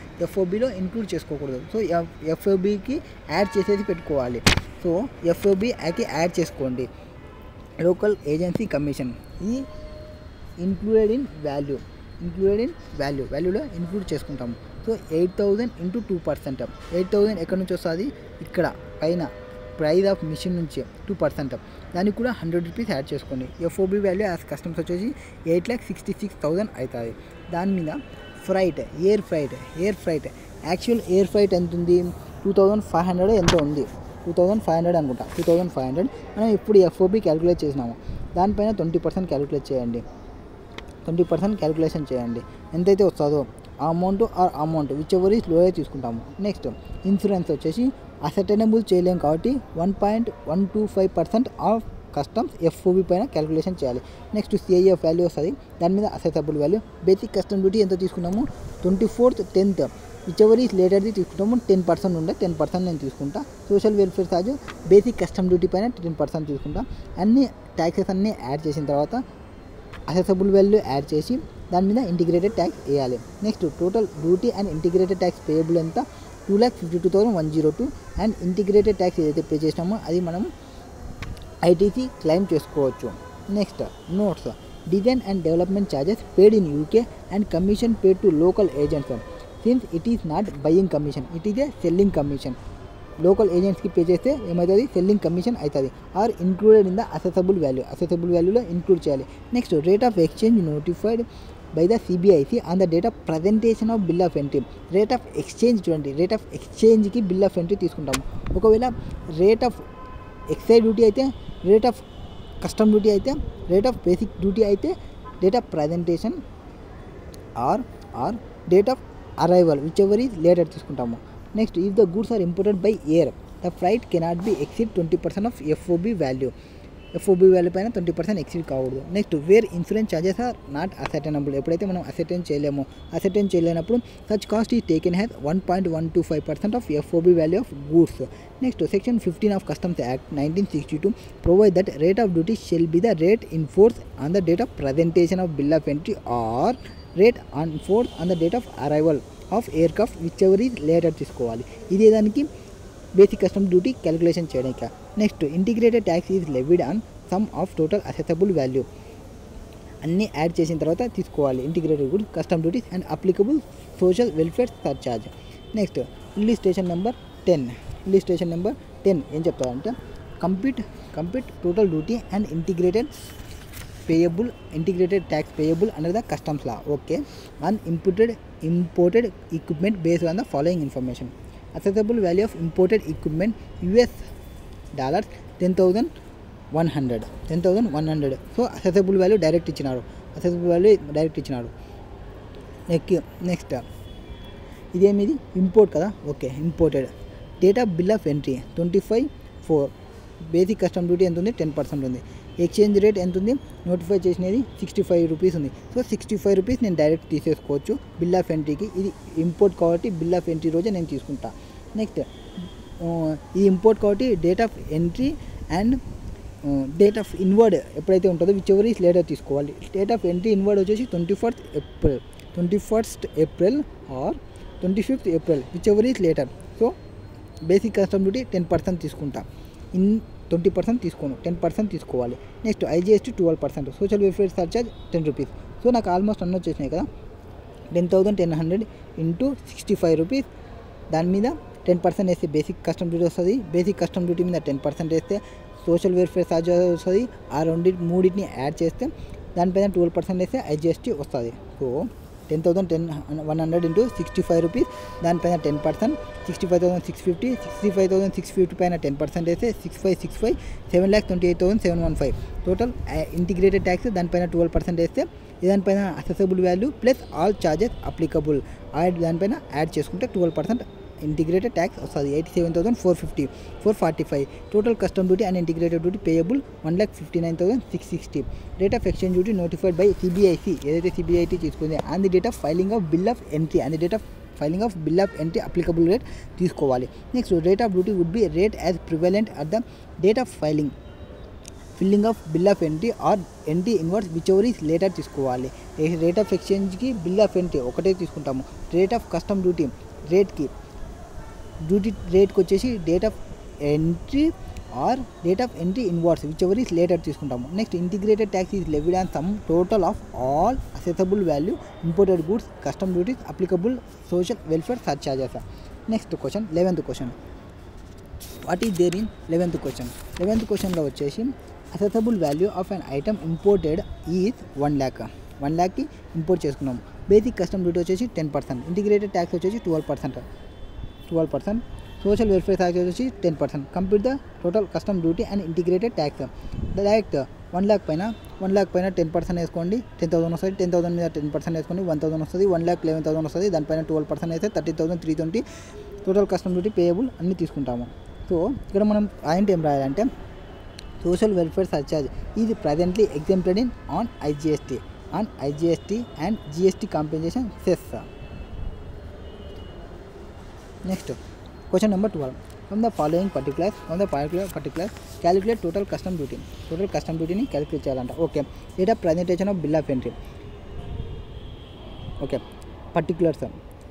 సో FOBకి యాడ్ చేసేది పెట్టుకోవాలి. సో FOBకి యాడ్ చేసుకోండి. లోకల్ ఏజెన్సీ కమిషన్ ఇది ఇంక్లూడెడ్ ఇన్ వాల్యూలో ఇంక్లూడ్ చేసుకుంటాము. సో 8,000 × 2%. 8,000 ఎక్కడి నుంచి వస్తుంది? ఇక్కడ పైన ప్రైస్ ఆఫ్ మిషన్ నుంచి 2%. దానికి కూడా 100 రూపీస్ యాడ్ చేసుకోండి. FOB వాల్యూ యాజ్ కస్టమ్స్ వచ్చేసి 8,66,000 అవుతుంది. దాని మీద air freight actual air freight ఎంత ఉంది? 2,500 ఎంతో ఉంది. 2,500 అనుకుంటా. 2,500 మనం ఇప్పుడు FOB క్యాలిక్యులేట్ చేసినాము. దానిపైన 20% క్యాలిక్యులేట్ చేయండి. 20% క్యాలిక్యులేషన్ చేయండి. ఎంతైతే వస్తుందో ఆ amount which ever is lower తీసుకుంటాము. నెక్స్ట్ ఇన్సూరెన్స్ వచ్చేసి అసెటైనబుల్ చేయలేము కాబట్టి 1.125% ఆఫ్ కస్టమ్స్ FOB పైన క్యాలిక్యులేషన్ చేయాలి. నెక్స్ట్ CIF వాల్యూ వస్తుంది. దాని మీద అసెటబుల్ వాల్యూ. బేసిక్ కస్టమ్ డ్యూటీ ఎంత తీసుకున్నాము? 24th 10th which ever is లేటర్ది తీసుకుంటాము. 10% ఉండే 10% నేను తీసుకుంటా. Social welfare charge basic custom duty పైన 10% తీసుకుంటా. అన్ని ట్యాక్సెస్ అన్నీ యాడ్ చేసిన తర్వాత అసెసబుల్ వాల్యూ యాడ్ చేసి దాని మీద ఇంటిగ్రేటెడ్ ట్యాక్స్ వేయాలి. Next total duty and integrated tax payable ఎంత? 2,52,102. అండ్ ఇంటిగ్రేటెడ్ ట్యాక్స్ ఏదైతే పే చేసినామో అది మనం ITC క్లెయిమ్ చేసుకోవచ్చు. Next notes design and development charges paid in UK and commission paid to local agents since it is not buying commission, it is a selling commission. లోకల్ ఏజెంట్స్కి పే చేస్తే ఏమవుతుంది, సెల్లింగ్ కమిషన్ అవుతుంది. Or included in the assessable value, assessable వాల్యూలో ఇంక్లూడ్ చేయాలి. Next rate of exchange notified by the CBIC on the date of presentation of bill of entry. Rate of exchange చూడండి, రేట్ ఆఫ్ ఎక్స్చేంజ్కి బిల్ ఆఫ్ ఎంట్రీ తీసుకుంటాము. ఒకవేళ రేట్ ఆఫ్ ఎక్సైజ్ డ్యూటీ అయితే, రేట్ ఆఫ్ కస్టమ్ డ్యూటీ అయితే, రేట్ ఆఫ్ బేసిక్ డ్యూటీ అయితే date of presentation or date of arrival which ever is later తీసుకుంటాము. Next if the goods are imported by air the freight cannot be exceed 20% of FOB value. FOB value పైన 20% ఎక్సీడ్ కాకూడదు. Next where insurance charges are not ascertainable, ఎప్పుడైతే మనం అసెటైన్ చేయలేనప్పుడు సచ్ కాస్ట్ ఈ taken has 1.125% of FOB value of goods. Next section 15 of customs act 1962 provide that rate of duty shall be the rate in force on the date of presentation of bill of entry or rate on force on the date of arrival of aircraft which ever is later తీసుకోవాలి. ఇదే దానికి బేసిక్ కస్టమ్ డ్యూటీ క్యాలిక్యులేషన్ చేయడానికి. Next integrated tax is levied on some of total assessable value. అన్నీ యాడ్ చేసిన తర్వాత తీసుకోవాలి integrated good custom duties and applicable social welfare surcharge. Next illustration number 10 ఏం చెప్తారంటే complete total duty and integrated tax payable under the customs law, okay, on imported equipment based on the following information. Assessable value of imported equipment US dollars 10,100. So assessable value direct ఇచ్చినాడు. నెక్స్ట్ ఇదేమిది ఇంపోర్ట్ కదా, okay, imported. Date of bill of entry 25/4. Basic custom duty ఎంత ఉంది, 10% ఉంది. ఎక్స్చేంజ్ రేట్ ఎంత ఉంది, నోటిఫై చేసినది 65 రూపీస్ ఉంది. సో 65 రూపీస్ నేను డైరెక్ట్ తీసేసుకోవచ్చు బిల్ ఆఫ్ ఎంట్రీకి. ఇది ఇంపోర్ట్ కాబట్టి బిల్ ఆఫ్ ఎంట్రీ రోజే నేను తీసుకుంటా. నెక్స్ట్ ఇది ఇంపోర్ట్ కాబట్టి date of entry and date of inward ఎప్పుడైతే ఉంటుందో విచ్ ఎవర్ ఈస్ లేటర్ తీసుకోవాలి. డేట్ ఆఫ్ ఎంట్రీ ఇన్వర్డ్ వచ్చేసి 21st April are 25th April which ever is later. So basic custom duty 10% తీసుకుంటా, 20% తీసుకోను, 10% తీసుకోవాలి. Next IGST 12%, social welfare surcharge 10 rupees. So నాకు ఆల్మోస్ట్ అన్నీ వచ్చేసినాయి కదా. 10,100 ఇంటూ 65 రూపీస్, దాని మీద 10% వేస్తే బేసిక్ కస్టమ్ డ్యూటీ వస్తుంది. బేసిక్ కస్టమ్ డ్యూటీ మీద 10% వేస్తే సోషల్ వెల్ఫేర్ ఛార్జ్ వస్తుంది. ఆ మూడింటిని యాడ్ చేస్తే దానిపైన 12% వేస్తే ఐజిఎస్టీ వస్తుంది. సో 10,100 ఇంటూ 65 రూపీస్, దానిపైన 10%, 65,650, 65,650 పైన 10% వేస్తే 6565 7,28,715 టోటల్ ఇంటిగ్రేటెడ్ ట్యాక్స్. దానిపైన 12% వేస్తే దానిపైన assessable value plus all charges applicable దానిపైన యాడ్ చేసుకుంటే 12% ఇంటిగ్రేటెడ్ ట్యాక్స్ వస్తుంది. 87,445 total custom duty and integrated duty payable 1,59,660. Rate of exchange duty notified by CBIC, ఏదైతే సిబిఐటీ తీసుకుంది and the date of filing of bill of entry applicable rate తీసుకోవాలి. Next rate of duty would be rate as prevalent at the date of filing of bill of entry or entry inwards which ever is later తీసుకోవాలి. రేట్ ఆఫ్ ఎక్స్చేంజ్కి బిల్ ఆఫ్ ఎంట్రీ ఒకటే తీసుకుంటాము. రేట్ ఆఫ్ కస్టమ్ డ్యూటీ రేట్కి వచ్చేసి date of entry or date of entry inwards which ever is later తీసుకుంటాము. Next integrated tax is levied on sum total of all assessable value imported goods custom duties applicable social welfare surcharges. Next question 11th question. What is there in 11th question? 11th క్వశ్చన్లో వచ్చేసి assessable value of an item imported is 1 lakh import చేసుకున్నాము. బేసిక్ కస్టమ్ డ్యూటీ వచ్చేసి 10%, ఇంటిగ్రేటెడ్ ట్యాక్స్ వచ్చేసి 12%, సోషల్ వెల్ఫేర్ ట్యాక్స్ వచ్చేసి 10%. Complete the total custom duty and integrated tax. Direct 1 lakh పైన 10% వేసుకోండి, 10,000 వస్తుంది. 10,000 మీద 10% వేసుకోండి, 1,000 వస్తుంది. 1,11,000 వస్తుంది. దానిపైన 12% వేస్తే 30,320 టోటల్ కస్టమ్ డ్యూటీ పేయబుల్ అన్నీ తీసుకుంటాము. సో ఇక్కడ మనం పాయింట్ ఏం రాయాలంటే social welfare surcharge is presently exempted in on IGST and GST compensation cess. Next question number 12. From the following particulars calculate total custom డ్యూటీని క్యాలిక్యులేట్ చేయాలంట. Okay, date of presentation of bill of entry. Okay, particulars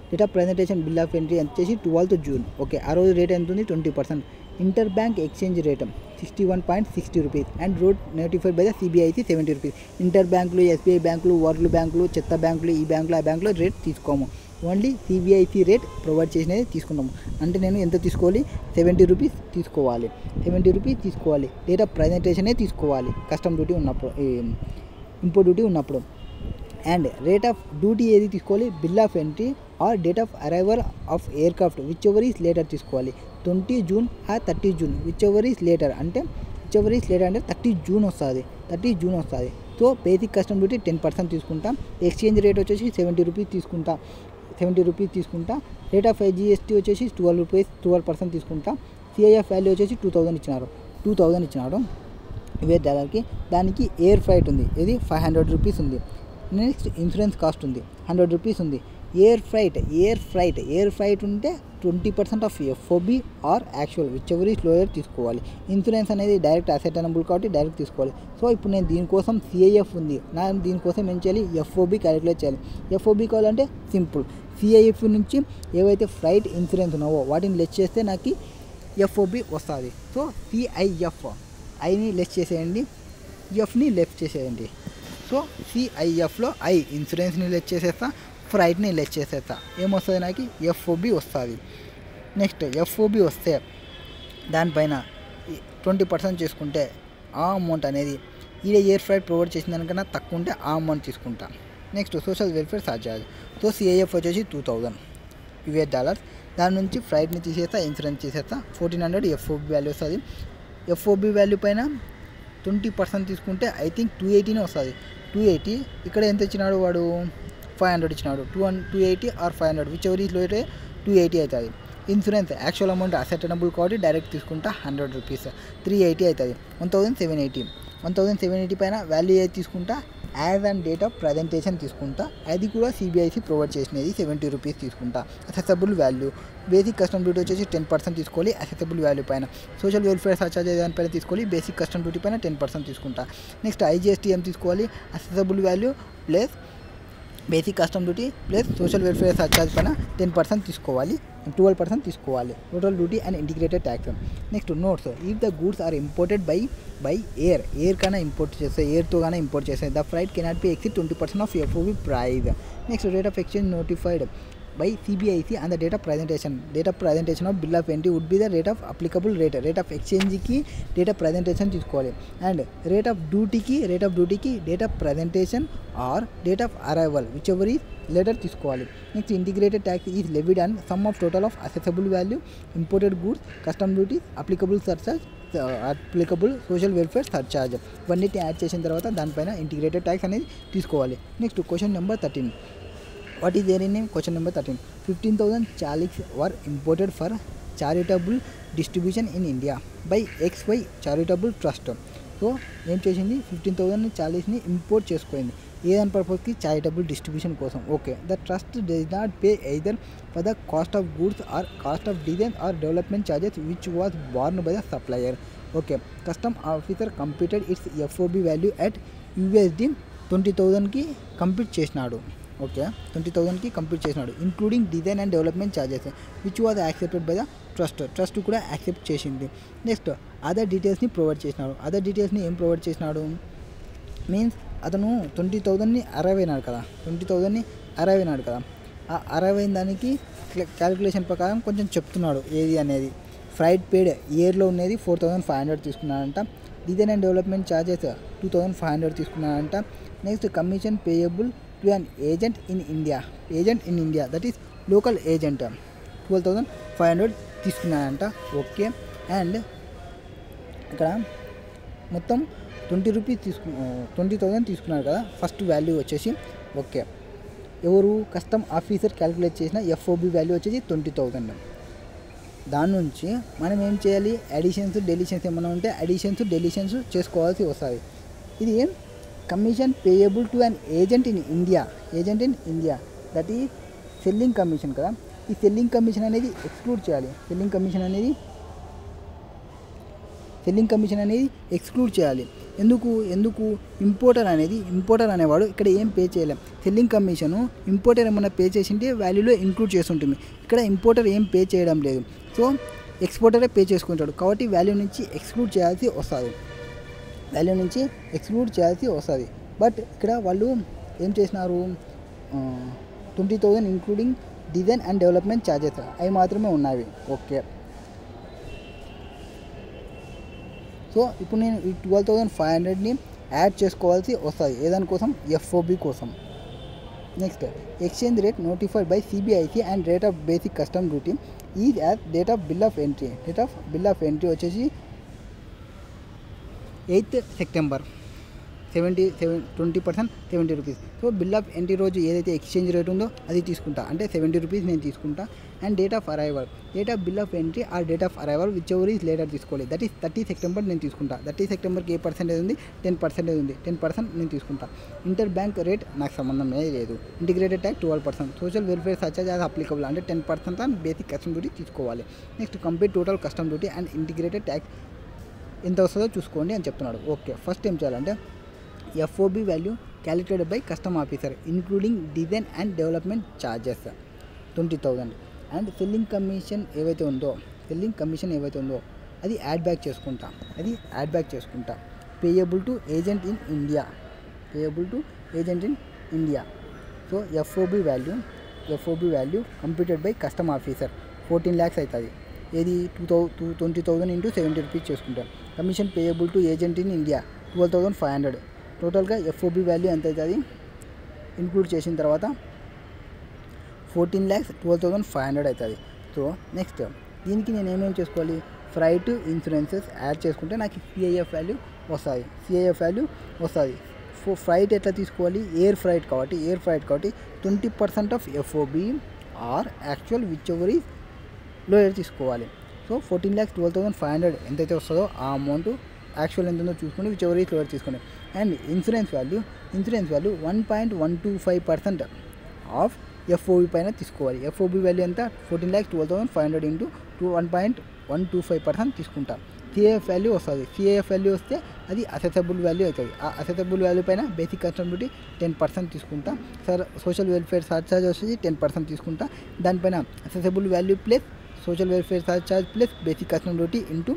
date of presentation bill of entry వచ్చేసి 12th June. ఓకే, ఆ రోజు రేట్ ఎంత ఉంది, 20%. Inter bank exchange rate 61.60 rupees and road notified by the CBIC 70 rupees. Inter బ్యాంకులు, ఎస్బీఐ బ్యాంకులు, వరల్డ్ బ్యాంకులు, చెత్త బ్యాంకులు, ఈ బ్యాంకులు, ఆ బ్యాంకులో రేట్ తీసుకోము. ఓన్లీ సిబిఐసి రేట్ ప్రొవైడ్ చేసినది తీసుకుంటాము. అంటే నేను ఎంత తీసుకోవాలి, 70 రూపీస్ తీసుకోవాలి. 70 రూపీస్ తీసుకోవాలి. డేట్ ఆఫ్ ప్రజెంటేషనే తీసుకోవాలి కస్టమ్ డ్యూటీ ఉన్నప్పుడు, ఇంపోర్ట్ డ్యూటీ ఉన్నప్పుడు. అండ్ రేట్ ఆఫ్ డ్యూటీ ఏది తీసుకోవాలి, bill of entry or date of arrival of aircraft which ever is later తీసుకోవాలి. 20 June or 30 June which ever is later అంటే 30 జూన్ వస్తుంది. సో బేసిక్ కస్టమ్ డ్యూటీ 10% తీసుకుంటా. ఎక్స్చేంజ్ రేట్ వచ్చేసి 70 రూపీస్ తీసుకుంటా. రేట్ ఆఫ్ ఐజిఎస్టీ వచ్చేసి 12% తీసుకుంటా. సిఐఎఫ్ వాల్యూ వచ్చేసి 2000 ఇచ్చినారు $US. దానికి ఎయిర్ ఫ్లైట్ ఉంది, ఇది 500 రూపీస్ ఉంది. నెక్స్ట్ ఇన్సూరెన్స్ కాస్ట్ ఉంది, 100 రూపీస్ ఉంది. ఎయిర్ ఫ్లైట్ ఉంటే 20% of FOB or actual which ever is lower తీసుకోవాలి. ఇన్సూరెన్స్ అనేది డైరెక్ట్ అసెటనబుల్ కాబట్టి డైరెక్ట్ తీసుకోవాలి. సో ఇప్పుడు నేను దీనికోసం సిఐఎఫ్ ఉంది, నేను దీనికోసం ఏం చేయాలి, ఎఫ్ఓబి క్యాలిక్యులేట్ చేయాలి. ఎఫ్ఓబి కావాలంటే సింపుల్, సిఐఎఫ్ నుంచి ఏవైతే ఫ్లైట్ ఇన్సూరెన్స్ ఉన్నావో వాటిని లెస్ చేస్తే నాకు ఎఫ్ఓబి వస్తుంది. సో సిఐఎఫ్, ఐని లెస్ చేసేయండి, ఎఫ్ని లెఫ్ట్ చేసేయండి. సో సిఐఎఫ్లో ఐ ఇన్సూరెన్స్ని లెస్ చేసేస్తా, ఫ్లైట్ని లెస్ చేసేస్తా, ఏమొస్తుంది నాకు ఎఫ్ఓబి వస్తుంది. నెక్స్ట్ ఎఫ్ఓబి వస్తే దానిపైన 20% చేసుకుంటే ఆ అమౌంట్ అనేది ఈ ఎయిర్ ఫ్లైట్ ప్రొవైడ్ చేసిన దానికన్నా తక్కువ ఉంటే ఆ అమౌంట్ తీసుకుంటా. Next social welfare charge. So CIF వచ్చేసి $2000. దాని నుంచి ఫ్లైట్ని తీసేస్తా, ఇన్సూరెన్స్ తీసేస్తా, 1400 ఎఫ్ఓబి వాల్యూ వస్తుంది. ఎఫ్ఓబి వాల్యూ పైన 20% తీసుకుంటే ఐ థింక్ 280 వస్తుంది. 280 ఇక్కడ ఎంత ఇచ్చినాడు వాడు, 500 ఇచ్చినాడు. 280 or 500 which ever is lower 280 అవుతుంది. ఇన్సూరెన్స్ యాక్చువల్ అమౌంట్ అసెటనబుల్ కాబట్టి డైరెక్ట్ తీసుకుంటా 100 రూపీస్, 380 అవుతుంది. 1780 పైన వాల్యూ ఏది తీసుకుంటా, as and date of presentation తీసుకుంటా. అది కూడా సిబిఐసి ప్రొవైడ్ చేసినది, 70 రూపీస్ తీసుకుంటా. Assessable value basic custom duty వచ్చేసి 10% తీసుకోవాలి అసెసబుల్ వాల్యూ పైన. సోషల్ వెల్ఫేర్ ఛార్జ్ దానిపైన తీసుకోవాలి, బేసిక్ కస్టమ్ డ్యూటీ పైన 10% తీసుకుంటా. నెక్స్ట్ ఐజిఎస్టీ ఏం తీసుకోవాలి, assessable value plus basic custom duty plus social welfare charge పైన 10% తీసుకోవాలి, 12% తీసుకోవాలి. Total duty and integrated tax. Next notes, if the goods are imported by air కన్నా ఇంపోర్ట్ చేస్తే, ఎయిర్తో కానీ ఇంపోర్ట్ చేస్తే the flight cannot be exceed 20% of FOB price. Next rate of exchange notified by CBIC and the date of presentation of bill of entry would be the rate of applicable rate of exchange की date of presentation తీసుకోవాలి. అండ్ rate of duty की date of presentation or date of arrival whichever is later తీసుకోవాలి. Next integrated tax is levied and some of total of assessable value, imported goods, custom duty, applicable social welfare surcharge ఇవన్నిటిని యాడ్ చేసిన తర్వాత దానిపైన ఇంటిగ్రేటెడ్ ట్యాక్స్ అనేది తీసుకోవాలి. Next question number 13. What is there in name? Question number 13. 15,000 chaliks were imported for charitable distribution in India by XY charitable trust. So ఏం చేసింది, 15,000 చాలీస్ని ఇంపోర్ట్ చేసుకోయింది ఏదైనా పర్పస్కి, చారిటబుల్ డిస్ట్రిబ్యూషన్ కోసం. Okay, the trust does not pay either for the cost of goods or cost of design or development charges which was borne by the supplier. Okay, custom officer computed its FOB value at USD 20,000కి కంప్యూట్ చేసినాడు. ఓకే, 20,000కి కంప్లీట్ చేసినాడు, including design and development charges which was accepted by the trust కూడా యాక్సెప్ట్ చేసింది. నెక్స్ట్ అదర్ డీటెయిల్స్ని ప్రొవైడ్ చేసినాడు. అదర్ డీటెయిల్స్ని ఏం ప్రొవైడ్ చేసినాడు మీన్స్ అతను 20,000ని అరైవ్ అయినాడు కదా, ఆ అరైవ్ అయిన దానికి క్యాలిక్యులేషన్ ప్రకారం కొంచెం చెప్తున్నాడు ఏది అనేది. ఫ్లైట్ పేడ్ ఇయర్లో ఉన్నది 4,500 తీసుకున్నాడంట. డిజైన్ అండ్ డెవలప్మెంట్ ఛార్జెస్ 2,500 తీసుకున్నాడంట. Next commission payable to an agent in India that is local agent 12,500 తీసుకున్నాడంట. ఓకే, అండ్ ఇక్కడ మొత్తం 20,000 తీసుకున్నాడు కదా ఫస్ట్ వాల్యూ వచ్చేసి. ఓకే, ఎవరు కస్టమ్ ఆఫీసర్ క్యాలిక్యులేట్ చేసిన ఎఫ్ఓబి వాల్యూ వచ్చేసి 20,000. దాని నుంచి మనం ఏం చేయాలి, అడిషన్స్ డెలిషన్స్ ఏమైనా ఉంటే డెలిషన్స్ చేసుకోవాల్సి వస్తుంది. ఇది commission payable to an agent in India that is selling commission కదా. ఈ సెల్లింగ్ కమిషన్ అనేది ఎక్స్క్లూడ్ చేయాలి. సెల్లింగ్ కమిషన్ అనేది ఎక్స్క్లూడ్ చేయాలి. ఎందుకు ఇంపోర్టర్ అనేవాడు ఇక్కడ ఏం పే చేయలేం. సెల్లింగ్ కమిషను ఇంపోర్టర్ ఏమైనా పే చేసింటే వాల్యూలో ఇంక్లూడ్ చేస్తుంటుంది. ఇక్కడ ఇంపోర్టర్ ఏం పే చేయడం లేదు, సో ఎక్స్పోర్టరే పే చేసుకుంటాడు కాబట్టి వాల్యూ నుంచి ఎక్స్క్లూడ్ చేయాల్సి వస్తుంది. బట్ ఇక్కడ వాళ్ళు ఏం చేసినారు, 20,000 including design and development charges అవి మాత్రమే ఉన్నాయి. ఓకే, సో ఇప్పుడు నేను ఈ 12,500ని యాడ్ చేసుకోవాల్సి వస్తుంది ఏదానికోసం, ఎఫ్ఓబి కోసం. Next, exchange rate notified by CBIC and rate of basic custom duty is as date of bill of entry. Date of bill of entry వచ్చేసి 8th September, 20% 70 rupees. So bill of entry రోజు ఏదైతే ఎక్స్చేంజ్ రేట్ ఉందో అది తీసుకుంటా, అంటే 70 రూపీస్ నేను తీసుకుంటా. And date of arrival, date of bill of entry or date of arrival which ever is later తీసుకోవాలి. దట్ ఈస్ 30 September నేను తీసుకుంటా. 30 Septemberకి ఏ పర్సెంటేజ్ ఉంది, 10% ఉంది. 10% నేను తీసుకుంటా. ఇంటర్ బ్యాంక్ రేట్ నాకు సంబంధమే లేదు. Integrated tax 12%. Social welfare surcharge as applicable, అంటే 10% అని బేసిక్ కస్టమ్ డ్యూటీ తీసుకోవాలి. Next, complete total custom duty and integrated tax ఎంత వస్తుందో చూసుకోండి అని చెప్తున్నాడు. ఓకే, ఫస్ట్ ఏం చేయాలంటే FOB value calculated by custom officer including design and development charges 20,000 and selling commission ఏవైతే ఉందో అది యాడ్ బ్యాక్ చేసుకుంటా. Payable to agent in India. So FOB value computed by custom officer 14 lakhs అవుతుంది. ఏది 20,000 into 70 రూపీస్ చేసుకుంటాం. Commission payable to agent in India 12,500. టోటల్గా ఎఫ్ఓబి వాల్యూ ఎంత అవుతుంది ఇంక్లూడ్ చేసిన తర్వాత 14,12,500 అవుతుంది. సో నెక్స్ట్, దీనికి నేను ఏమేమి చేసుకోవాలి, ఫ్రైట్ ఇన్సూరెన్సెస్ యాడ్ చేసుకుంటే నాకు సిఐఎఫ్ వాల్యూ వస్తుంది. ఫ్రైట్ ఎట్లా తీసుకోవాలి, ఎయిర్ ఫ్రైట్ కాబట్టి 20% of FOB or actual which ever is lower తీసుకోవాలి. సో 14,12,500 ఎంతైతే వస్తుందో ఆ అమౌంట్ యాక్చువల్ ఎంత ఉందో చూసుకొని విచ్ ఎవర్ ఈజ్ లోయర్ తీసుకోండి. And insurance value 1.125% of FOB పైన తీసుకోవాలి. ఎఫ్ఓబి వాల్యూ ఎంత, 14,12,500 into 1.125% తీసుకుంటాం. సిఐఎఫ్ వాల్యూ వస్తే అది అసెసబుల్ వాల్యూ అవుతుంది. ఆ అసెసబుల్ వాల్యూ పైన బేసిక్ కస్టమ్ డ్యూటీ 10% తీసుకుంటా. సోషల్ వెల్ఫేర్ సర్చార్జ్ వచ్చేసి 10% తీసుకుంటా. దానిపైన assessable value plus social welfare surcharge plus basic custom duty into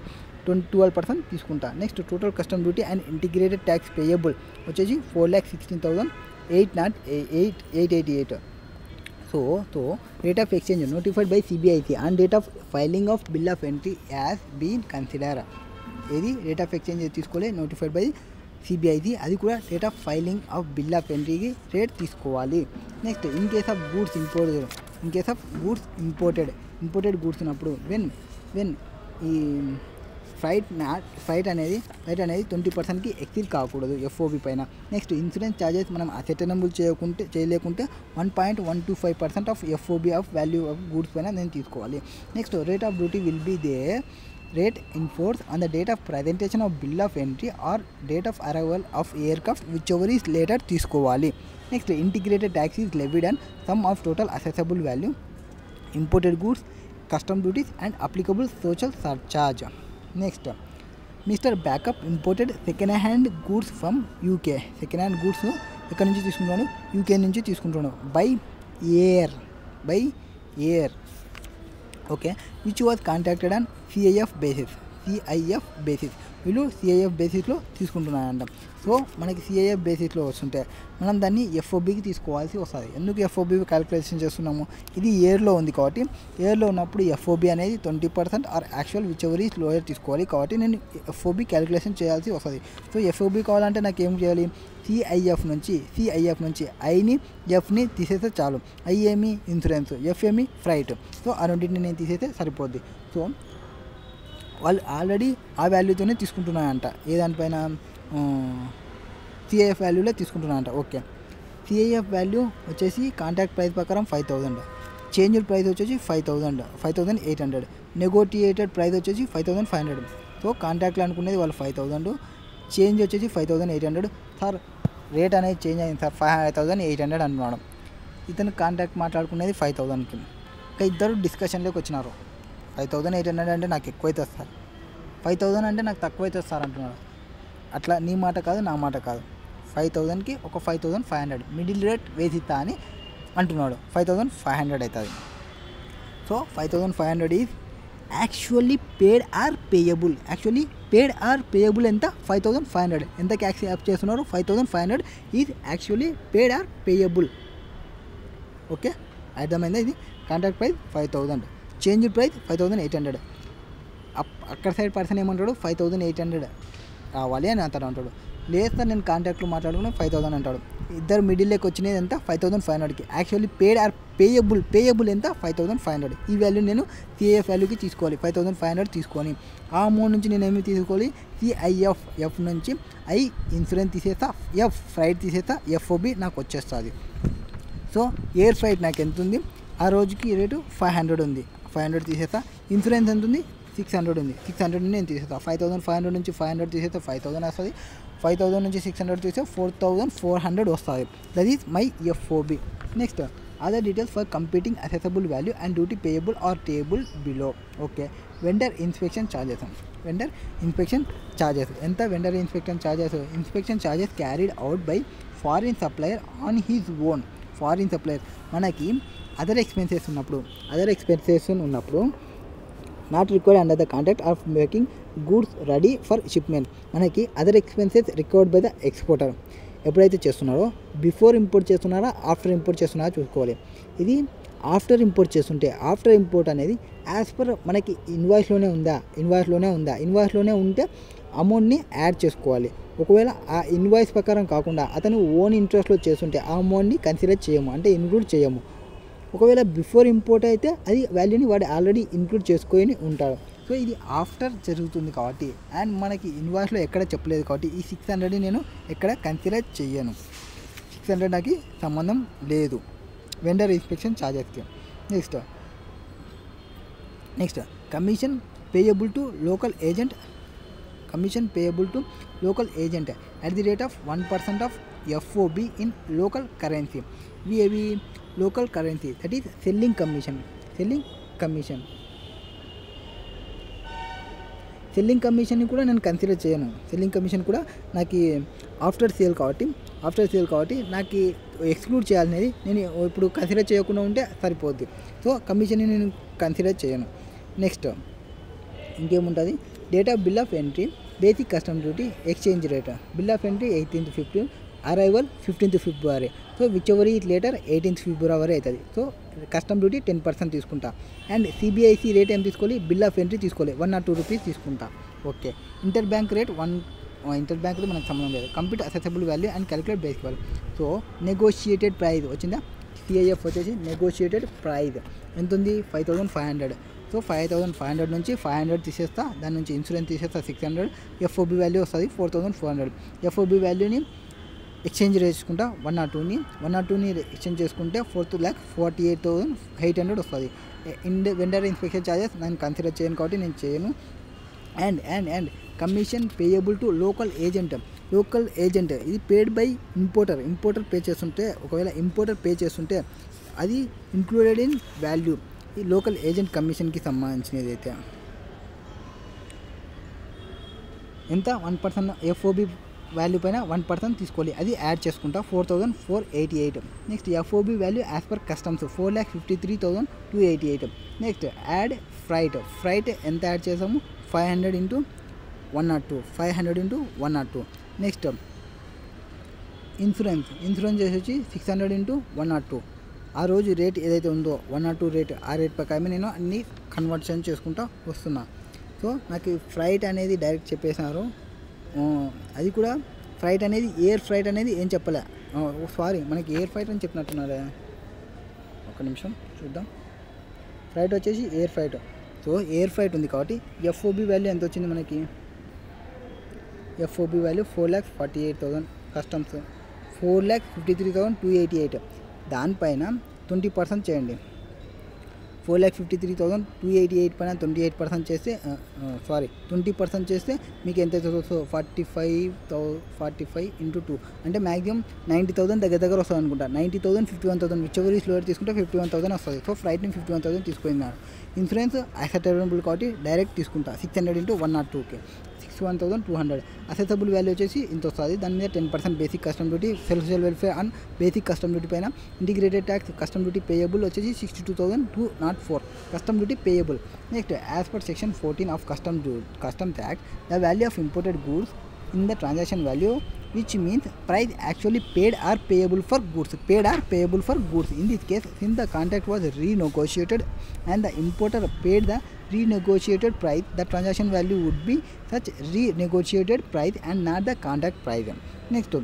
12% తీసుకుంటా. Next, total custom duty and integrated tax payable వచ్చేసి 4,16,888. So rate of exchange notified by CBIC and date of filing of bill of entry as been consider. ఏది రేట్ ఆఫ్ ఎక్స్చేంజ్ తీసుకోవాలి నోటిఫైడ్ బై సిబిఐసి, అది కూడా date of filing of bill of ఎంట్రీకి రేట్ తీసుకోవాలి. Next, in case of goods imported goods ఉన్నప్పుడు వెన్ ఈ ఫ్రైట్ అనేది 20%కి ఎక్సీడ్ కాకూడదు ఎఫ్ఓబి పైన. నెక్స్ట్, ఇన్సూరెన్స్ ఛార్జెస్ మనం అసెటనబుల్ చేయలేకుంటే 1.125% of FOB of value of goods పైన నేను తీసుకోవాలి. Next, rate of duty will be the rate in force on the date of presentation of bill of entry or date of arrival of aircraft which ever is later తీసుకోవాలి. Next, integrated tax is levied and some of total assessable value, imported goods, custom duties and applicable social surcharge. Next, mister backup imported second hand goods from UK. Second hand goods ఎక్కడి నుంచి తీసుకుంటున్నాను, యూకే నుంచి తీసుకుంటున్నాను. By air okay, which was contracted on CIF basis. వీళ్ళు సిఐఎఫ్ బేసిస్లో తీసుకుంటున్నారంట. సో మనకి సిఐఎఫ్ బేసిస్లో వస్తుంటే మనం దాన్ని ఎఫ్ఓబికి తీసుకోవాల్సి వస్తుంది. ఎందుకు ఎఫ్ఓబి క్యాలిక్యులేషన్ చేస్తున్నాము, ఇది ఇయర్లో ఉంది కాబట్టి ఇయర్లో ఉన్నప్పుడు ఎఫ్ఓబి అనేది 20% or actual which ever is lower తీసుకోవాలి. కాబట్టి నేను ఎఫ్ఓబి క్యాలిక్యులేషన్ చేయాల్సి వస్తుంది. సో ఎఫ్ఓబి కావాలంటే నాకు ఏం చేయాలి, సిఐఎఫ్ నుంచి ఐని ఎఫ్ని తీసేస్తే చాలు. ఐ ఏమి ఇన్సూరెన్స్, ఎఫ్ ఏమి ఫ్రైట్. సో ఆ రెండింటిని నేను తీసేస్తే సరిపోద్ది. సో వాళ్ళు ఆల్రెడీ ఆ వాల్యూతోనే తీసుకుంటున్నారంట. ఏ దానిపైన, సిఐఎఫ్ వాల్యూలో తీసుకుంటున్నారంట. ఓకే, సిఐఎఫ్ వాల్యూ వచ్చేసి కాంట్రాక్ట్ ప్రైస్ ప్రకారం 5,000, చేంజ్ ప్రైస్ వచ్చేసి 5,800, నెగోటియేటెడ్ ప్రైస్ వచ్చేసి 5,500. సో కాంట్రాక్ట్లో అనుకునేది వాళ్ళు 5,000, చేంజ్ వచ్చేసి 5,800. సార్ రేట్ అనేది చేంజ్ అయింది సార్, 5,800 అంటున్నాడు. ఇతను కాంట్రాక్ట్ మాట్లాడుకునేది 5,000కి. ఇంకా ఇద్దరు డిస్కషన్లోకి వచ్చినారు. 5,800 అంటే నాకు ఎక్కువ అవుతుంది సార్, 5,000 అంటే నాకు తక్కువ అవుతుంది సార్ అంటున్నాడు. అట్లా నీ మాట కాదు నా మాట కాదు, 5,000కి ఒక 5,500 మిడిల్ రేట్ వేసిస్తా అని అంటున్నాడు. 5,500 అవుతుంది. So 5,500 is actually paid or payable. ఎంత, 5,500. ఎంతకి యాక్సెప్ట్ చేస్తున్నారు, 5,500 is actually paid or payable. Okay, అర్థమైందా? ఇది కాంట్రాక్ట్ ప్రైస్ 5000, చేంజ్ ప్రైస్ 5800. అక్కడ సైడ్ పర్సన్ ఏమంటాడు 5800 రావాలి అని అతను అంటాడు. లేదు సార్ నేను కాంట్రాక్ట్లో మాట్లాడుకుని 5000 అంటాడు. ఇద్దరు మిడిల్లోకి వచ్చినది ఎంత 5500కి. యాక్చువల్లీ పేడ్ ఆర్ పేయబుల్ ఎంత 5500. ఈ వాల్యూ నేను సిఐఎఫ్ వాల్యూకి తీసుకోవాలి 5500 తీసుకొని ఆ అమౌంట్ నుంచి నేను ఏమి తీసుకోవాలి సిఐఎఫ్ నుంచి ఐ ఇన్సూరెన్స్ తీసేస్తా, ఎఫ్ ఫ్రైట్ తీసేస్తా, ఎఫ్ఓబి నాకు వచ్చేస్తుంది. సో ఎయిర్ ఫ్రైట్ నాకు ఎంత ఉంది ఆ రోజుకి రేటు 500 ఉంది, 500 తీసేస్తా. ఇన్సూరెన్స్ ఎంత ఉంది 600 ఉంది, 600 నేను తీసేస్తా. 5500 నుంచి 500 తీసేస్తే 5000 వస్తుంది. 5000 నుంచి 600 తీస్తే 4400 వస్తుంది. That is my FOB. Next other details for computing assessable value and duty payable are table below. Okay, vendor inspection charges. వెండర్ ఇన్స్పెక్షన్ ఛార్జెస్ ఎంత? Vendor inspection charges carried out by foreign supplier on his own. Foreign supplier మనకి అదర్ ఎక్స్పెన్సెస్ ఉన్నప్పుడు not required under the contract of making goods ready for shipment. మనకి other expenses recovered by the exporter. ఎప్పుడైతే చేస్తున్నారో బిఫోర్ ఇంపోర్ట్ చేస్తున్నారా ఆఫ్టర్ ఇంపోర్ట్ చేస్తున్నారా చూసుకోవాలి. ఇది ఆఫ్టర్ ఇంపోర్ట్ చేస్తుంటే ఆఫ్టర్ ఇంపోర్ట్ అనేది యాజ్ పర్ మనకి ఇన్వాయిస్లోనే ఉంటే అమౌంట్ని యాడ్ చేసుకోవాలి. ఒకవేళ ఆ ఇన్వాయిస్ ప్రకారం కాకుండా అతను ఓన్ ఇంట్రెస్ట్లో చేస్తుంటే ఆ అమౌంట్ని కన్సిడర్ చేయము, అంటే ఇంక్లూడ్ చేయము. ఒకవేళ బిఫోర్ ఇంపోర్ట్ అయితే అది వాల్యూని వాడు ఆల్రెడీ ఇంక్లూడ్ చేసుకొని ఉంటాడు. సో ఇది ఆఫ్టర్ జరుగుతుంది కాబట్టి అండ్ మనకి ఇన్వాయిస్లో ఎక్కడ చెప్పలేదు కాబట్టి ఈ 600 నేను ఎక్కడ కన్సిడర్ చేయను. 600 నాకు సంబంధం లేదు వెండర్ ఇన్స్పెక్షన్ ఛార్జెస్కి. Next commission payable to local agent at the rate of 1% of FOB in local currency. Local currency, that is selling commission. Selling కమిషన్ని కూడా నేను కన్సిడర్ చేయను. సెల్లింగ్ కమిషన్ కూడా నాకు ఆఫ్టర్ సేల్ కాబట్టి నాకు ఎక్స్క్లూడ్ చేయాలనేది నేను ఇప్పుడు కన్సిడర్ చేయకుండా ఉంటే సరిపోద్ది. సో కమిషన్ని నేను కన్సిడర్ చేయను. నెక్స్ట్ ఇంకేముంటుంది? Date of bill of entry, basic custom duty, exchange rate. Bill of entry 18th February, arrival 15th February. So which ever it later 18th February అవుతుంది. సో కస్టమ్ డ్యూటీ 10% తీసుకుంటా. అండ్ సిబిఐసి రేట్ ఏం తీసుకోవాలి? బిల్ ఆఫ్ ఎంట్రీ తీసుకోవాలి 1 or 2 రూపీస్ తీసుకుంటా. Okay, inter bank rate inter bank మనకు సంబంధం లేదు. Compute assessable value and calculate basic value. So negotiated price వచ్చిందా? సిఐఎఫ్ వచ్చేసి నెగోషియేటెడ్ ప్రైస్ ఎంత ఉంది? 5500. సో 5500 నుంచి 500 తీసేస్తా, దాని నుంచి ఇన్సూరెన్స్ తీసేస్తా 600. ఎఫ్ఓబి వాల్యూ వస్తుంది 4400. ఎఫ్ఓబి వాల్యూని ఎక్స్చేంజ్ చేసుకుంటా 1 or 2ని ఎక్స్చేంజ్ చేసుకుంటే 4,48,800 వస్తుంది. వెండర్ ఇన్స్పెక్షన్ ఛార్జెస్ నేను కన్సిడర్ చేయను కాబట్టి నేను చేయను. And commission payable to local agent ఇది పేడ్ బై ఇంపోర్టర్ పే చేస్తుంటే, ఒకవేళ ఇంపోర్టర్ పే చేస్తుంటే అది ఇంక్లూడెడ్ ఇన్ వాల్యూ. ఈ లోకల్ ఏజెంట్ కమిషన్కి సంబంధించినది అయితే ఎంత? 1% ఎఫ్ఓబి వాల్యూ పైన 1% తీసుకోవాలి, అది యాడ్ చేసుకుంటా 4488. Next FOB value as per customs 4,53,288. Next add freight ఎంత యాడ్ చేసాము? 500 into 102. నెక్స్ట్ ఇన్సూరెన్స్ చేసి 600 into 102. ఆ రోజు రేట్ ఏదైతే ఉందో 102 రేట్, ఆ రేట్ ప్రకారమే నేను అన్ని కన్వర్షన్ చేసుకుంటూ వస్తున్నా. సో నాకు ఫ్రైట్ అనేది డైరెక్ట్ చెప్పేసినారు. అది కూడా ఫ్రైట్ అనేది ఎయిర్ ఫ్రైట్ అనేది ఏం చెప్పలే. సారీ, మనకి ఎయిర్ ఫ్రైట్ అని చెప్పినట్టున్నారే. ఒక నిమిషం చూద్దాం. ఫ్రైట్ వచ్చేసి air freight. So air freight ఉంది కాబట్టి ఎఫ్ఓబి వాల్యూ ఎంత వచ్చింది మనకి? FOB value 4,48,000. కస్టమ్స్ 4,53,288. దానిపైన 20% చేయండి. 4,53,288 పైన 20% చేస్తే మీకు ఎంత అవుతుందో 45 into 2 అంటే మ్యాక్సిమం 90,000 దగ్గర వస్తుంది అనుకుంటా. 90,000, 51,000 విచ్ ఎవర్ ఈస్ లోయర్ తీసుకుంటే 51,000 వస్తుంది. సో ఫ్రైట్ని 51,000 తీసుకున్నారు. ఇన్సూరెన్స్ యాక్సెప్టబుల్ కాబట్టి డైరెక్ట్ తీసుకుంటా 600 into 102. 61,200. అసెసబుల్ వాల్యూ వచ్చేసి ఇంత వస్తుంది. దాని మీద 10% basic custom duty, social welfare and basic custom duty పైన integrated tax custom duty payable వచ్చేసి 62,204 custom duty payable. Next as per section 14 of custom tax the value of imported goods in the transaction value which means price actually paid or payable for goods. In this case, since the contract was renegotiated and the importer paid the renegotiated price, the transaction value would be such renegotiated price and not the contract price. Next,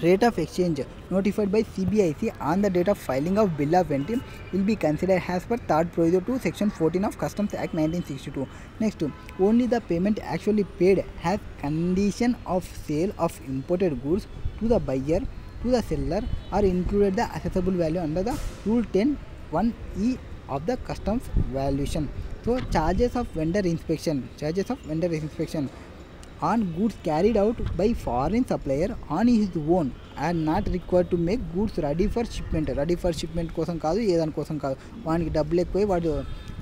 rate of exchange notified by CBIC on the date of filing of bill of entry will be considered as per third proviso to section 14 of Customs Act 1962. Next, only the payment actually paid has condition of sale of imported goods to the buyer to the seller are included the assessable value under the rule 10(1)(e) of the customs valuation. So charges of vendor inspection on goods carried out by foreign supplier on his own are not required to make goods ready for shipment కోసం కాదు, ఏదాని కోసం కాదు, వానికి డబ్బులు ఎక్కువ వాడు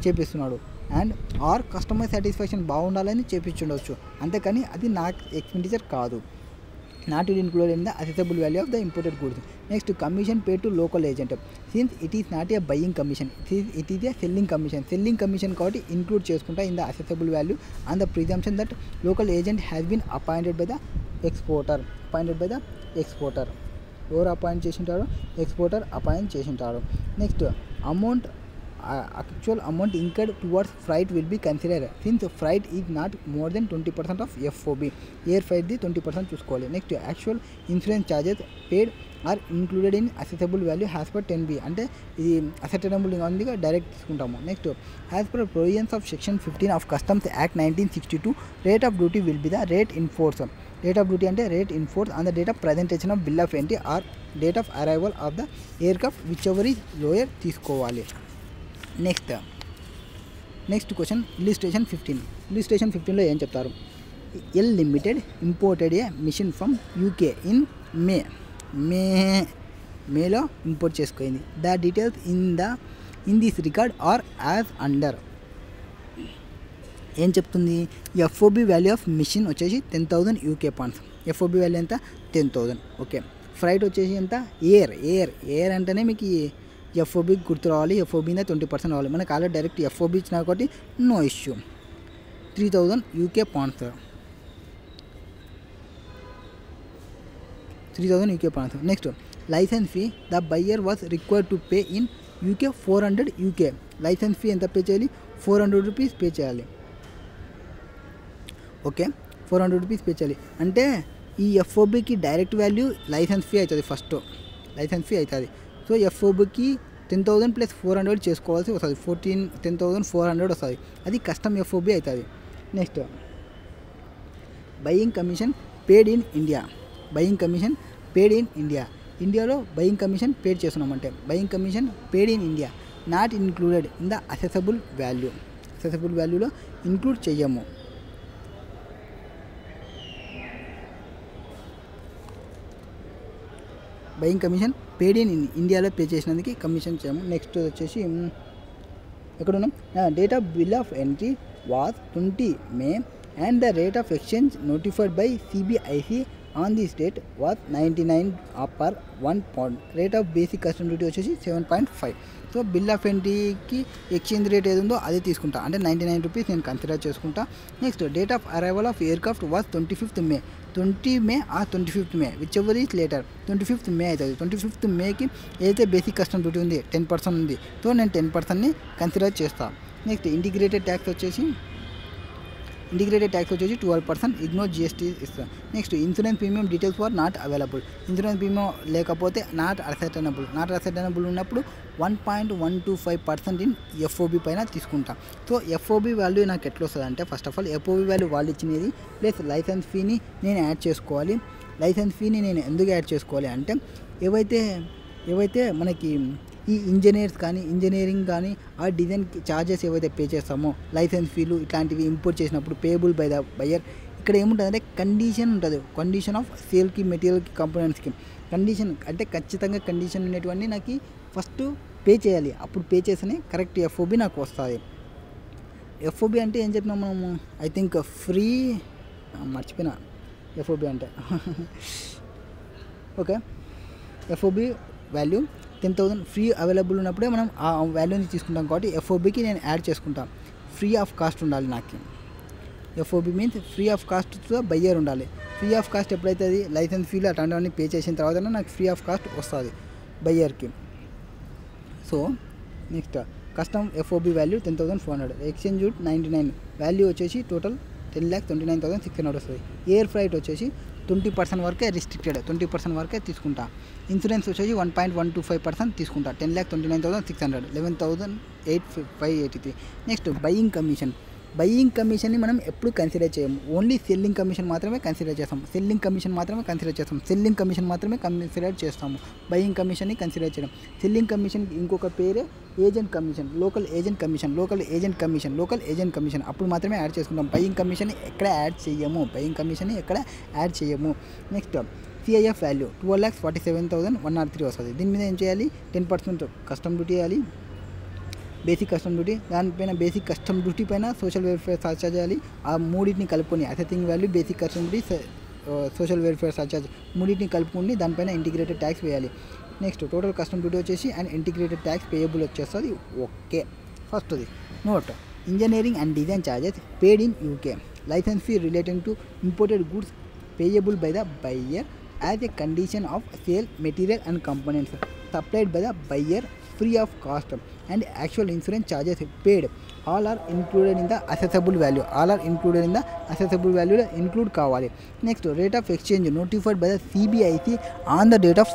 చేపిస్తున్నాడు అండ్ ఆర్ కస్టమర్ సాటిస్ఫాక్షన్ బాగుండాలని చేపించుండవచ్చు, అంతేకాని అది నా ఎక్స్పెండిచర్ కాదు. Not included in the assessable value of the imported goods. Next, commission paid to local agent. Since it is not a buying commission, it is a selling commission కాబట్టి include చేసుకుంటా in the assessable value on the presumption that local agent has been appointed by the exporter. ఎవరు అపాయింట్ చేసింటారో ఎక్స్పోర్టర్ అపాయింట్ చేసింటారు. Next, actual amount incurred towards freight will be considered since freight is not more than 20% of FOB. Air freight ది 20% చూసుకోవాలి. Next, actual insurance charges paid are included in assessable value has per 10B. అంటే ఇది అసెటబుల్ ఉంది డైరెక్ట్ తీసుకుంటాము. Next, has per provisions of section 15 of customs act 1962 rate of duty will be the rate in force. Rate of duty అంటే rate in force on the date of presentation of bill of entry or date of arrival of the aircraft which ever is lower తీసుకోవాలి. నెక్స్ట్ క్వశ్చన్, ఇల్లుస్ట్రేషన్ 15లో ఏం చెప్తారు? L limited imported a machine from UK in మేలో ఇంపోర్ట్ చేసుకుంది. The details in this record are as under. ఏం చెప్తుంది? FOB వాల్యూ ఆఫ్ మిషన్ వచ్చేసి 10,000 UK pounds. FOB వాల్యూ ఎంత? 10,000. ఓకే, ఫ్రైట్ వచ్చేసి ఎంత? ఎయిర్ అంటేనే మీకు FOB గుర్తు రావాలి. FOB 20% రావాలి. మనకు ఆల్రెడీ డైరెక్ట్ FOB ఇచ్చినా కాబట్టి no issue. 3,000 UK pounds. 3,000 UK pounds. Next, licence fee the buyer was required to pay in UK 400 UK. Licence fee ఎంత పే చేయాలి? 400 రూపీస్ పే చేయాలి. ఓకే, 400 రూపీస్ పే చేయాలి. అంటే ఈ FOBకి డైరెక్ట్ వాల్యూ లైసెన్స్ ఫీ అవుతుంది. ఫస్ట్ లైసెన్స్ ఫీ అవుతుంది. సో FOBకి 10,000 + 400 చేసుకోవాల్సి వస్తుంది. 10,400 వస్తుంది. అది కస్టమ్ FOB అవుతుంది. Next, buying commission paid in India. ఇండియాలో బయింగ్ కమిషన్ పేడ్ చేస్తున్నామంటే buying commission paid in India not included in the assessable వాల్యూలో ఇంక్లూడ్ చెయ్యము. బయింగ్ కమిషన్ పేడ్ ఇన్ ఇండియాలో పే చేసినందుకు కమిషన్ చేయము. నెక్స్ట్ వచ్చేసి ఎక్కడున్నాం? Date of bill of entry was 20 May and the rate of exchange notified by CBIC on this date was 99 per 1 pound. Rate of basic custom duty వచ్చేసి 7.5. సో బిల్ ఆఫ్ ఎంట్రీకి ఎక్స్చేంజ్ రేట్ ఏది ఉందో అదే తీసుకుంటా, అంటే 99 రూపీస్ నేను కన్సిడర్ చేసుకుంటా. Next, date of arrival of aircraft was 25th May. 20 May or 25th May which ever is later. 25th May అవుతుంది. 25th Mayకి ఏదైతే బేసిక్ కస్టమ్ డ్యూటీ ఉంది 10% ఉంది. సో నేను 10%ని కన్సిడర్ చేస్తాను. నెక్స్ట్, ఇంటిగ్రేటెడ్ ట్యాక్స్ వచ్చేసి 12%. ఇగ్నోర్ GST ఇస్తాను. Next, insurance premium details for not available. Insurance premium లేకపోతే నాట్ అసెటనబుల్ ఉన్నప్పుడు 1.125% ఇన్ FOB పైన తీసుకుంటా. సో FOB వాల్యూ నాకు ఎట్లా వస్తుంది అంటే, first of all FOB value వాళ్ళు ఇచ్చినది ప్లస్ లైసెన్స్ ఫీని నేను యాడ్ చేసుకోవాలి. లైసెన్స్ ఫీని నేను ఎందుకు యాడ్ చేసుకోవాలి అంటే, ఏవైతే మనకి ఈ ఇంజనీరింగ్ కానీ ఆ డిజైన్ ఛార్జెస్ ఏవైతే పే చేస్తామో లైసెన్స్ ఫీలు ఇట్లాంటివి ఇంపోర్ట్ చేసినప్పుడు పేబుల్ బై ద బయ్యర్. ఇక్కడ ఏముంటుంది అంటే కండిషన్ ఆఫ్ సేల్కి మెటీరియల్కి కంపోనెంట్స్కి కండిషన్ అంటే ఖచ్చితంగా కండిషన్ ఉండేటివన్నీ నాకు ఫస్ట్ పే చేయాలి. అప్పుడు పే చేస్తేనే కరెక్ట్ FOB నాకు వస్తుంది. FOB అంటే ఏం చెప్పినాం మనము? ఐ థింక్ ఫ్రీ మర్చిపోయినా. FOB అంటే okay, FOB value 10,000 free available ఉన్నప్పుడే మనం ఆ వాల్యూని తీసుకుంటాం. కాబట్టి FOBకి నేను యాడ్ చేసుకుంటాను. ఫ్రీ ఆఫ్ కాస్ట్ ఉండాలి నాకు. FOB means free of cost to buyer ఉండాలి. ఫ్రీ ఆఫ్ కాస్ట్ ఎప్పుడైతే అది లైసెన్స్ ఫీలు అట్లాంటివన్నీ పే చేసిన తర్వాత నాకు ఫ్రీ ఆఫ్ కాస్ట్ వస్తుంది బయ్యర్కి. So next custom FOB value 10,400, exchange duty 99, value వచ్చేసి టోటల్ 10,29,600 వస్తుంది. ఎయిర్ ఫ్రైట్ వచ్చేసి 20% వరకే రిస్ట్రిక్టెడ్, 20% వరకే తీసుకుంటా. ఇన్సూరెన్స్ వచ్చేసి 1.125% తీసుకుంటా, 10,29,600, 11,583. నెక్స్ట్ బయ్యింగ్ కమిషన్ని మనం ఎప్పుడు కన్సిడర్ చేయము, ఓన్లీ సెల్లింగ్ కమిషన్ మాత్రమే కన్సిడర్ చేస్తాము. సెల్లింగ్ కమిషన్ మాత్రమే కన్సిడర్ చేస్తాము. బయ్యింగ్ కమిషన్ని కన్సిడర్ చేయడం. సెల్లింగ్ కమిషన్ ఇంకొక పేరే agent commission, local agent commission అప్పుడు మాత్రమే యాడ్ చేసుకుంటాం. బయ్యింగ్ కమిషన్ని ఎక్కడ యాడ్ చేయము. నెక్స్ట్ CIF వాల్యూ 12,47,103 వస్తుంది. దీని మీద ఏం చేయాలి, 10% కస్టమ్ డ్యూటీ వేయాలి, బేసిక్ కస్టమ్ డ్యూటీ. దానిపైన బేసిక్ కస్టమ్ డ్యూటీ పైన సోషల్ వెల్ఫేర్ సర్చార్జ్ చేయాలి. ఆ మూడింటిని కలుపుకొని assessing value, basic custom duty, social welfare surcharge మూడింటిని కలుపుకొని దానిపైన ఇంటిగ్రేటెడ్ ట్యాక్స్ వేయాలి. నెక్స్ట్ టోటల్ కస్టమ్ డ్యూటీ వచ్చేసి అండ్ ఇంటిగ్రేటెడ్ ట్యాక్స్ పేయబుల్ వచ్చేస్తుంది. ఓకే, ఫస్ట్ది note, engineering and design charges paid in UK, licence fee relating to imported goods payable by the buyer as a condition of sale material and components supplied by the buyer free of cost and actual insurance charges paid all are included in the assessable value, include కావాలి. Next rate of exchange notified by the CBIC on the date of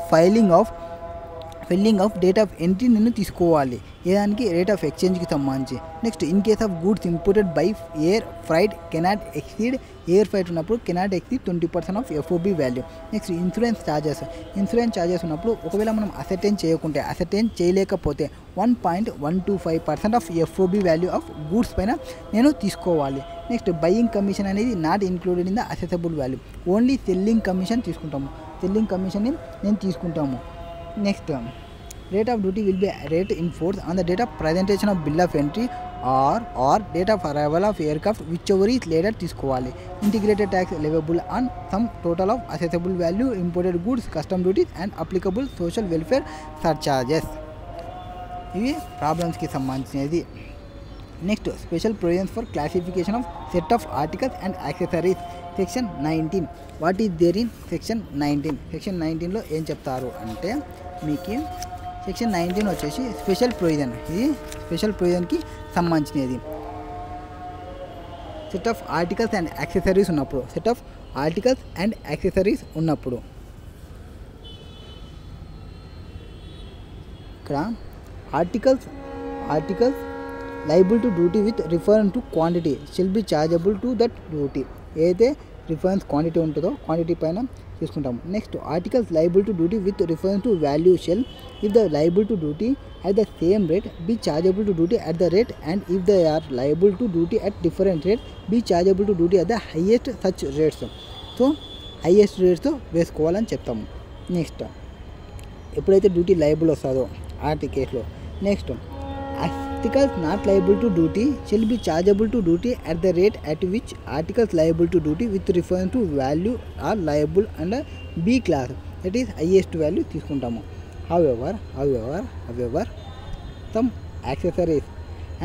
filing of date of entry నేను తీసుకోవాలి, ఏదానికి రేట్ ఆఫ్ ఎక్స్చేంజ్కి సంబంధించి. Next in case of goods imported by air freight cannot exceed, air freight ఉన్నప్పుడు cannot exceed 20% of FOB value. Next insurance charges ఉన్నప్పుడు ఒకవేళ మనం అసెర్టైన్ చేయలేకపోతే 1.125% of FOB value of goods పైన నేను తీసుకోవాలి. నెక్స్ట్ బయ్యింగ్ కమిషన్ అనేది not included in the assessable value, only selling commission తీసుకుంటాము. Next, rate of duty will be rate in force on the date of presentation of bill of entry or date of arrival of aircraft, whichever is later తీసుకోవాలి. Integrated tax leviable on some total of assessable value, imported goods, custom duties and applicable social welfare surcharges. ఇవి ప్రాబ్లమ్స్కి సంబంధించినది. Next special provisions for classification of set of articles and accessories, section 19. What is there in section 19? Section 19లో ఏం చెప్తారు అంటే మీకు సెక్షన్ 19 వచ్చేసి స్పెషల్ ప్రొవిజన్, ఇది స్పెషల్ ప్రొవిజన్కి సంబంధించినది. Set of articles and accessories ఉన్నప్పుడు ఇక్కడ articles liable to duty with reference to quantity shall be chargeable to that duty. ఏదైతే రిఫరెన్స్ క్వాంటిటీ ఉంటుందో క్వాంటిటీ పైన తీసుకుంటాము. Next articles liable to duty with reference to value shall if the liable to duty at the same rate be chargeable to duty at the rate, and if they are liable to duty at different rates be chargeable to duty at the highest such rates. So highest రేట్స్తో వేసుకోవాలని చెప్తాము. నెక్స్ట్ ఎప్పుడైతే డ్యూటీ లైబుల్ వస్తుందో కేసులో, next articles not liable to duty shall be chargeable to duty at the rate at which articles liable to duty with reference to value are liable under B class, that is highest value తీసుకుంటాము. however some accessories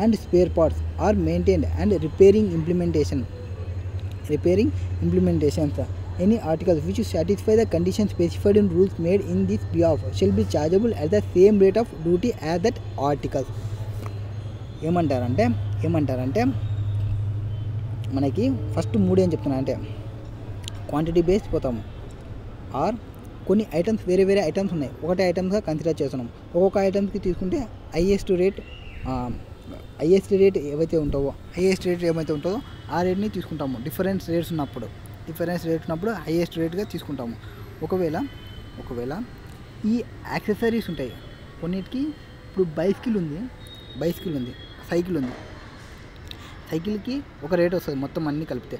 and spare parts are maintained and repairing implementations, any articles which satisfy the conditions specified in rules made in this behalf shall be chargeable at the same rate of duty as that articles. ఏమంటారంటే మనకి ఫస్ట్ మూడు ఏం చెప్తున్నా అంటే క్వాంటిటీ బేస్డ్ పోతాము, ఆర్ కొన్ని ఐటమ్స్ వేరే ఐటమ్స్ ఉన్నాయి, ఒకటే ఐటమ్స్గా కన్సిడర్ చేస్తున్నాం. ఒక్కొక్క ఐటమ్స్కి తీసుకుంటే హైయెస్ట్ రేట్ ఏమైతే ఉంటుందో ఆ రేట్ని తీసుకుంటాము. డిఫరెన్స్ రేట్స్ ఉన్నప్పుడు హైయెస్ట్ రేట్గా తీసుకుంటాము. ఒకవేళ ఈ యాక్సెసరీస్ ఉంటాయి కొన్నిటికి, ఇప్పుడు బైసికిల్ ఉంది, సైకిల్ ఉంది, సైకిల్కి ఒక రేట్ వస్తుంది మొత్తం అన్నీ కలిపితే.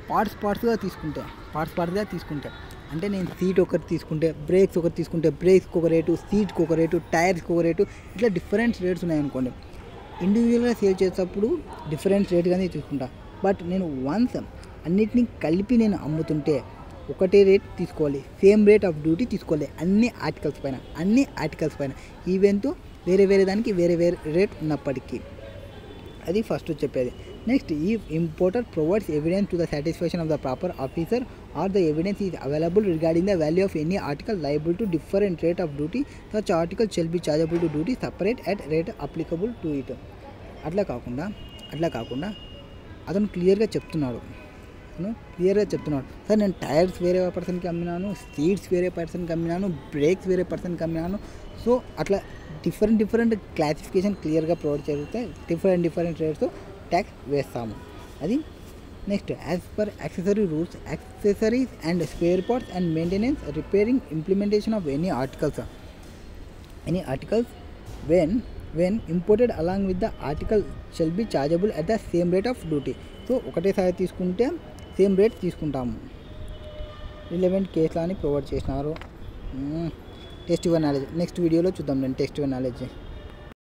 పార్ట్స్గా తీసుకుంటే అంటే నేను సీట్ ఒకటి తీసుకుంటే, బ్రేక్స్కి ఒక రేటు, సీట్కి ఒక రేటు, టైర్స్కి ఒక రేటు, ఇట్లా డిఫరెంట్ రేట్స్ ఉన్నాయనుకోండి. ఇండివిజువల్గా సేల్ చేసేటప్పుడు డిఫరెంట్ రేట్గానే తీసుకుంటా. బట్ నేను వన్స్ అన్నిటినీ కలిపి నేను అమ్ముతుంటే ఒకటే రేట్ తీసుకోవాలి, సేమ్ రేట్ ఆఫ్ డ్యూటీ తీసుకోవాలి అన్ని ఆర్టికల్స్ పైన, ఈవెన్ వేరే దానికి వేరే రేట్ ఉన్నప్పటికీ. అది ఫస్ట్ చెప్పేది. Next, if importer provides evidence to the satisfaction of the proper officer or the evidence is available regarding the value of any article liable to different rate of duty, such article shall be chargeable to duty separate at rate applicable to it. అట్లా కాకుండా అతను క్లియర్గా చెప్తున్నాడు సార్ నేను టైర్స్ వేరే పర్సన్కి అమ్మినాను, సీట్స్ వేరే పర్సన్కి అమ్మినాను, బ్రేక్స్ వేరే పర్సన్కి అమ్మినాను. సో అట్లా డిఫరెంట్ క్లాసిఫికేషన్ క్లియర్గా ప్రొవైడ్ చేస్తే డిఫరెంట్ రేట్స్తో ట్యాక్స్ వేస్తాము. అది next, as per accessory rules, accessories and spare parts and maintenance, repairing, implementation of any articles when imported along with the article shall be chargeable at the same rate of duty. So ఒకటేసారి తీసుకుంటే సేమ్ రేట్ తీసుకుంటాము. రిలవెంట్ కేసులు అని ప్రొవైడ్ చేసినారు. టెస్ట్ నాలెడ్జ్ నెక్స్ట్ వీడియోలో చూద్దాం. నేను టెస్ట్ నాలెడ్జ్